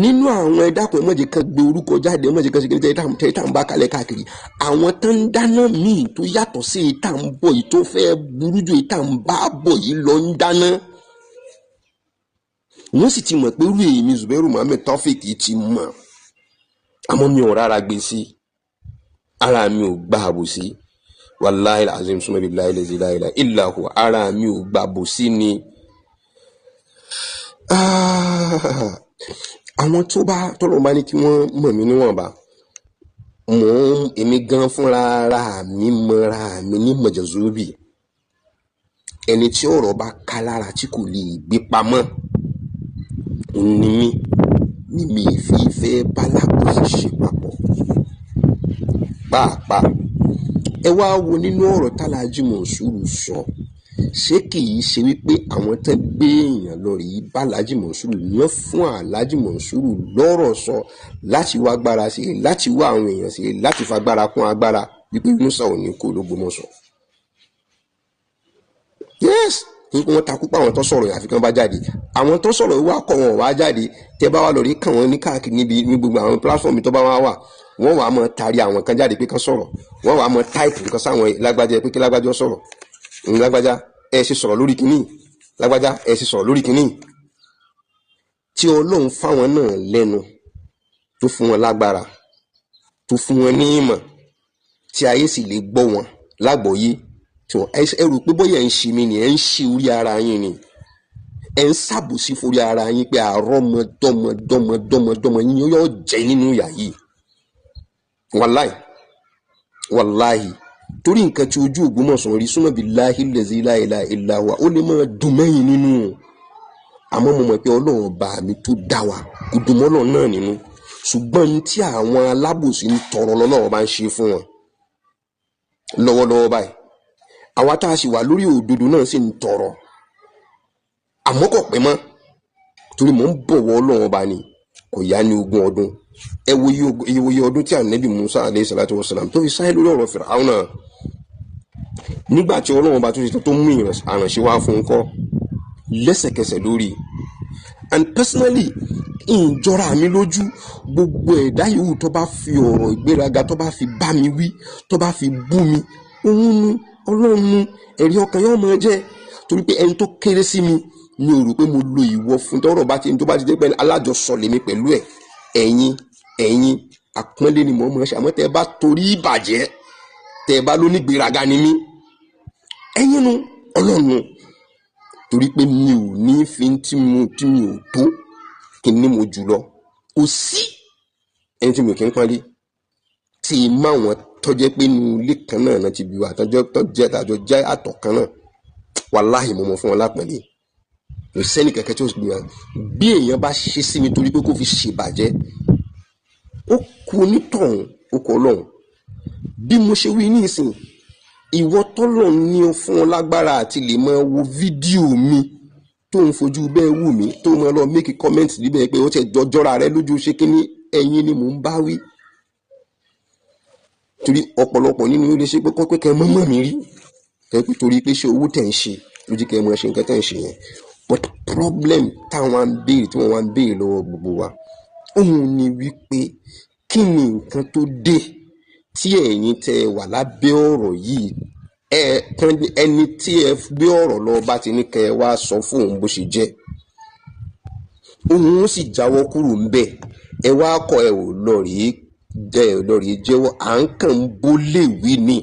nínú àwọn ẹ̀dákun ẹ̀mọ́jẹ̀ kan gbé orúkọ jáde ẹ̀mọ́jẹ̀ kan ṣe kí ní tẹ́lẹ̀ tá à ń bá kalẹ̀ káàkiri àwọn tó ń dáná míì tó yàtọ̀ sí èyí tá à ń bọ̀ yìí tó fẹ́ burú ju èyí tá à ń bá bọ̀ yìí lọ ń dáná wọ́n sì ti mọ̀ pé irú èmi Zubairu Muhammed Taofeek ti mọ̀ àmọ́ mi ò rárá gbé sí ara mi ò gbà àbòsí wàláhì azim suma billahi lazi la ilaha illa huwa ara mi ò gbà àbòsí ni àwọn tọ́lọ̀ bá ní kí wọ́n mọ̀ mí níwọ̀nba èmi gan fúnra ara mi mọ́ra mi ní mọ̀jẹ̀zóbì ẹni tí ọ̀rọ̀ bá ká lára tí kò lè gbé pamọ́ ní mi fi fẹ́ bálákòsí ṣe papọ̀ pàápàá ẹ wá wo nínú ọ̀rọ̀ t'Alhaji Monsuru sọ ṣé kìí ṣe wípé àwọn tán gbé èèyàn lọ rí bá Alhaji Monsuru lọ fún Alhaji Monsuru lọ́rọ̀ sọ láti wá agbára sí láti wá àwọn èèyàn sí láti fagbára kún agbára wípé Yunusa ò ní kó l'Ógbómọ̀ṣọ́ yes nípa wọn takú pa àwọn tó sọ̀rọ̀ yàfi kan bá jáde àwọn tó sọ̀rọ̀ wá kọ̀ wọn wá jáde tẹ́ bá wà lórí kàn wọ́n ní káàkiri ní gbogbo àwọn pílátfọ̀mù tó bá wà wọ́n wà á mọ̀ tari àwọn kan jáde pé kan sọ̀rọ̀ wọ́n wà á mọ̀ táìpù nǹkan sáwọn lágbájá pé kí lágbájá sọ̀rọ̀ lágbájá ẹ ṣe sọ̀rọ̀ lórí kìíní lágbájá ẹ ṣe sọ̀rọ̀ lórí kìíní tí Ọlọ́run fáwọn náà lẹ́nu tó fún wọn lágbára tó fún wọn ní ìmọ̀ tí ayé sì lè gbọ́ wọn lágbọ̀ọ́yé tí wọn ẹ rò pé bóyá ẹ ń ṣe mí ni ẹ ń ṣe orí ara yín ni ẹ ń ṣàbòsí forí ara yín pé àrọ́mọdọ́mọdọ́mọdọ́mọ yín yóò jẹ́ nínú ìyà yìí wàláhì torí nǹkan tí ojú Ògbómọ̀ṣọ́ rí súnmọ́ billahi allazi la ilaha illa huwa ó lè máa dùn mẹ́yìn nínú àmọ́ mo mọ̀ pé Ọlọ́run bá mi tó dá wa kò dùn mọ́ Ọlọ́run náà nínú ṣùgbọ́n tí àwọn alábòsí ń tọrọ lọ́lọ́run bá ń ṣe fún wọn lọ́wọ́lọ́wọ́ báyìí àwa tá a sì wà lórí òdodo náà sì ń tọrọ àmọ́ kò pẹ́ mọ́ torí mò ń bọ̀wọ̀ Ọlọ́run bá ní kò yá ní 20 ọdún ẹ wo iye ọdún tí Ànábì Musa alayhi salatu wassalam tó fi sáyé lórí ọ̀rọ̀ Fìràhùnà nígbà tí Ọlọ́run bá tún ṣe tó mú àránṣẹ́ wá fún kọ́ lẹ́sẹ̀kẹsẹ̀ lórí and personally ìjọra mi lójú gbogbo ẹ̀dá yòówù tó bá fi ọ̀rọ̀ ìgbéraga tó bá fi bá mi wí tó bá fi bú mi òun nu ọlọ́run nu ẹ̀rí ọkàn yóò máa jẹ́ torí pé ẹni tó kéré sí mi mi ò rò pé mo lo ìwọ fún tọ́rọ̀ bá ti tó bá ti dé pé alájọsọ lèmi pẹ̀lú ẹ̀ ẹ̀yin àpọ́nlé ni mo mọ̀ ṣe àmọ́ tẹ́ ẹ bá torí ìbàjẹ́ tẹ́ ẹ bá lónígbéraga ni mí ẹ̀yin nu ọlọ́run nu torí pé mi ò ní fi tí mi ò tó kí n ní mo jù lọ kò sí ẹni tí mi ò kí ń pọ́nlé tí má wọn tọ́jẹ́ pé inú ilé kan náà ti bí wa tọ́jọ́ jẹ́ àtọ̀ kan náà wàláhì mo mọ̀ fún wọn lápẹ̀lẹ́ kò sẹ́ni kẹ̀kẹ́ tí ó gbìyà bí èèyàn bá ṣe sí mi torí pé kó fi ṣèbàjẹ́ ó kú onítọ̀hún ó kọ ọlọ́run bí mo ṣe wí nísìn ìwọ tọ́lọ̀ ní o fún ọ lágbára àti lè máa wo fídíò mi tó ń fojú bẹ́ẹ̀ wù mí tó máa lọ make comment níbẹ̀ pé ó ti jọjọ́ra rẹ lójú ṣé kí ní ẹ̀yin ni mò ń bá wí torí ọ̀pọ̀lọpọ̀ nínú ilé ṣe pé kọ́pẹ́ kẹ́ mọ́mọ́ mi rí kẹ́ pé torí pé ṣé owó tẹ̀ ń ṣe lójú kẹ́ mọ́ ṣe nǹkan tẹ̀ ń ṣe yẹn but problem táwọn á ń béèrè tí wọ́n wá ń béèrè lọ́wọ́ gbogbo wa òun ni wípé kí ni nǹkan tó dé tí ẹ̀yin tẹ́ wà lábẹ́ ọ̀rọ̀ yìí ẹni tí ẹ gbé ọ̀rọ̀ lọ bá ti ní kẹ́ wá sọ fún òun bó ṣe jẹ́ òun sì jáwọ́ kúrò ń bẹ̀ ẹ wá kọ ẹ ò lọ rèé jẹ́wọ́ à ń kàn ń bólèwí ni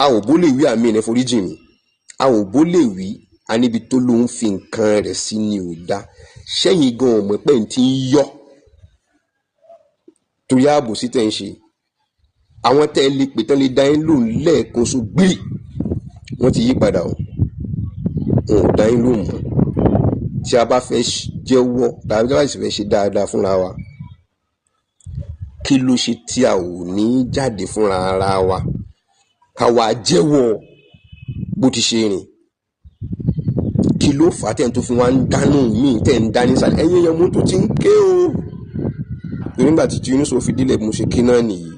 a ò bólèwí àmì ẹ̀ foríjì mi a ò bólèwí a níbi tó ló ń fi nǹkan rẹ̀ sí ni ò dá sẹ́yìn gan ọmọ pẹ́ ń ti ń yọ́ torí ààbò sí tẹ̀ ń ṣe àwọn tẹ́ lè pè tán lè dá yín lóhùn lẹ́ẹ̀kan so gbìrì wọ́n ti yí padà o wọn ò dá yín lóhùn mọ́ tí a bá fẹ́ jẹ́wọ́ tàbí tí a bá sì fẹ́ ṣe dáadáa fúnra wa kí ló ṣe tí a ò ní jáde fúnra ara wa ká wá jẹ́wọ́ bó ti ṣe rìn kí ló fà á tẹ̀ tó fi wá ń dáná míì tẹ̀ ń dá nísàlẹ̀ ẹ̀yin èèyàn mo tó ti ń ké o nígbà tí Yunus fi dílé mo ṣe kí náà nìyí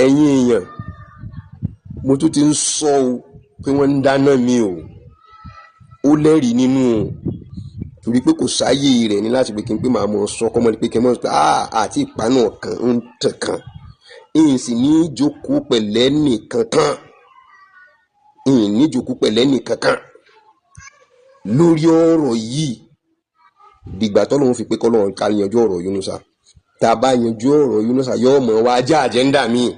ẹ̀yin èèyàn mo tó ti ń sọ o pé wọ́n ń dáná mi o ó lẹ́rìí nínú o torí pé kò sáyé rẹ̀ ní láti pé kí n pé màá mọ sọ kọ́mọ́ ni pé kí n mọ̀ pé àti ìpanu ọ̀kan ń tẹ̀ kan ìyìn sì ní ìjókòó pẹ̀lẹ́ nìkankan ìyìn ní ìjókòó pẹ̀lẹ́ nìkankan lórí ọ̀rọ̀ yìí dìgbà tọ́lọ́run fi pé kọ́lọ́run ká yanjú ọ̀rọ̀ Yunusa tá a bá yanjú ọ̀rọ̀ Yunusa yóò mọ̀ wá já àjẹ́ńdà míì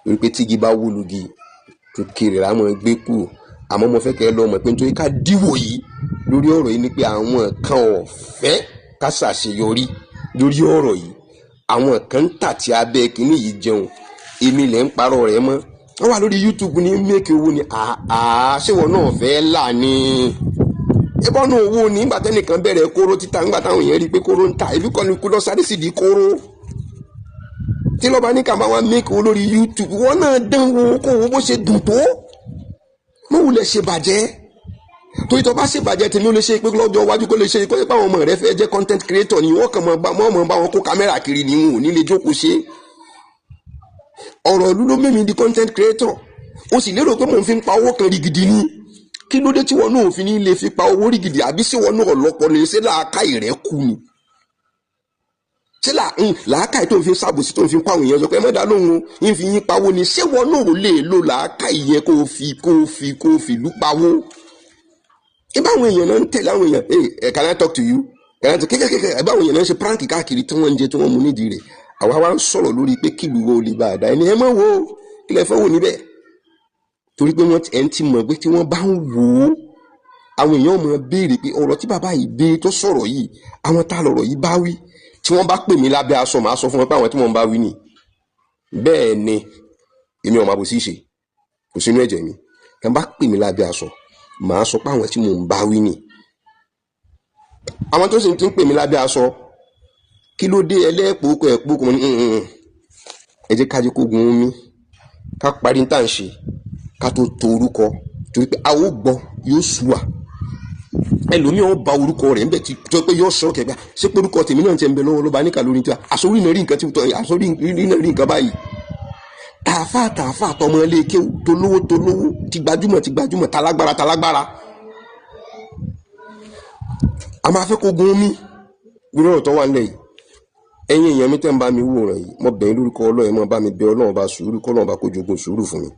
wípé tígi bá wúlugi tó kéré lámọ̀ gbé kú àmọ́ mo fẹ́ kẹ́ ẹ lọ mọ̀ pé nítorí ká díwò yìí lórí ọ̀rọ̀ yìí ni pé àwọn kan ọ̀fẹ́ ká ṣàṣeyọrí lórí ọ̀rọ̀ yìí àwọn kan ń tà tí abẹ́ kínní yìí jẹun èmi lẹ́ ń parọ́ rẹ̀ mọ́ wọ́n wà lórí YouTube ní mẹ́kì owó ni ṣéwọ́ náà fẹ́ là ní ẹbọ́n náà owó ní ìgbà tẹ́nìkan bẹ̀rẹ̀ kóró títa nígbà táwọn èèyàn rí i pé kóró ń ta ìbí kọ́ni kú lọ sáré sì di kóró tí lọ́ba ní kàmá wa mẹ́kì owó lórí YouTube wọ́n náà dánwò kó owó bó ṣe dùn tó mọ́ wulẹ̀ ṣe bàjẹ́ torí tó bá ṣe bàjẹ́ tèmi ó lè ṣe pé lọ́jọ́ iwájú kó lè ṣe pé báwọn ọmọ rẹ fẹ́ jẹ́ content creator ni wọ́n kàn mọ́ bá wọn kó kámẹ́rà kiri ni wọn ò ní lè jókòó ṣe ọ̀rọ̀ ìlú ló mẹ́mi di content creator ó sì lérò pé mò ń fi pa owó kan rigidi ni kí ló dé tí wọn náà ò fi ní lè fi pa owó rigidi àbí sí wọn náà lọ́pọ̀ ni ṣé làákàyè rẹ kú ni ṣé làákàyè tó ń fi ṣàbòsí tó ń fi pa àwọn èèyàn sọ pé mẹ́ta lóhun ń fi yín pawó ni ṣé wọn náà ò lè lo làákàyè yẹn kó fi lù pawó ibà àwọn èèyàn náà ń tẹ̀lé àwọn èèyàn can I talk to you can I talk kékeré ibà àwọn èèyàn náà ń ṣe prank káàkiri tí wọ́n ń jẹ tí wọ́n mú nídìí rẹ̀ àwa wá ń sọ̀rọ̀ lórí pé kìlú wo lè bá a dá ẹni ẹ mọ̀ wo kí lẹ fẹ́ wò níbẹ̀ torí pé wọ́n ẹ̀ ń ti mọ̀ pé tí wọ́n bá ń wò ó àwọn èèyàn mọ̀ béèrè pé ọ̀rọ̀ tí bàbá yìí béèrè tó sọ̀rọ̀ yìí àwọn tá lọ̀rọ̀ yìí bá wí tí wọ́n bá pè mí lábẹ́ aṣọ màá sọ fún wọn pé àwọn tí wọ́n bá wí ni bẹ́ẹ̀ ni èmi ọ̀mà bò sí ṣe kò sínú ẹ̀jẹ̀ mi tí wọ́n bá pè mí lábẹ́ aṣọ màá sọ pé àwọn tí mò ń bá wí ni àwọn tó sì ti ń pè mí lábẹ́ aṣọ kí ló dé ẹlẹ́pòókò mọ́ ní ẹ jẹ́ ká jẹ́ kó gun omi ká parí tá à ń ṣe ká tó to orúkọ torí pé a ó gbọ́ yóò súwà ẹlòmíì ó ba orúkọ rẹ̀ ń bẹ̀ tí tó pé yóò sọ̀rọ̀ kẹgbà ṣé pé orúkọ tèmi náà ti ń bẹ lọ́wọ́ ló bá níkà lórí tí a àsórí náà rí nǹkan tí ó tọ́ àsórí náà rí nǹkan báyìí tààfà tọmọ ilé kéwù tó lówó ti gbajúmọ̀ talágbára a máa fẹ́ kó gun omi lórí ọ̀rọ̀ tó wà nílẹ̀ yìí. Ẹ̀yin èèyàn mi tẹ́ ń bá mi wòran yìí, mo bẹ̀ yín lórúkọ Ọlọ́run, mo bá mi bẹ̀ Ọlọ́run bá sùúrù, kọ́ Ọlọ́run bá kó jogún sùúrù fún mi.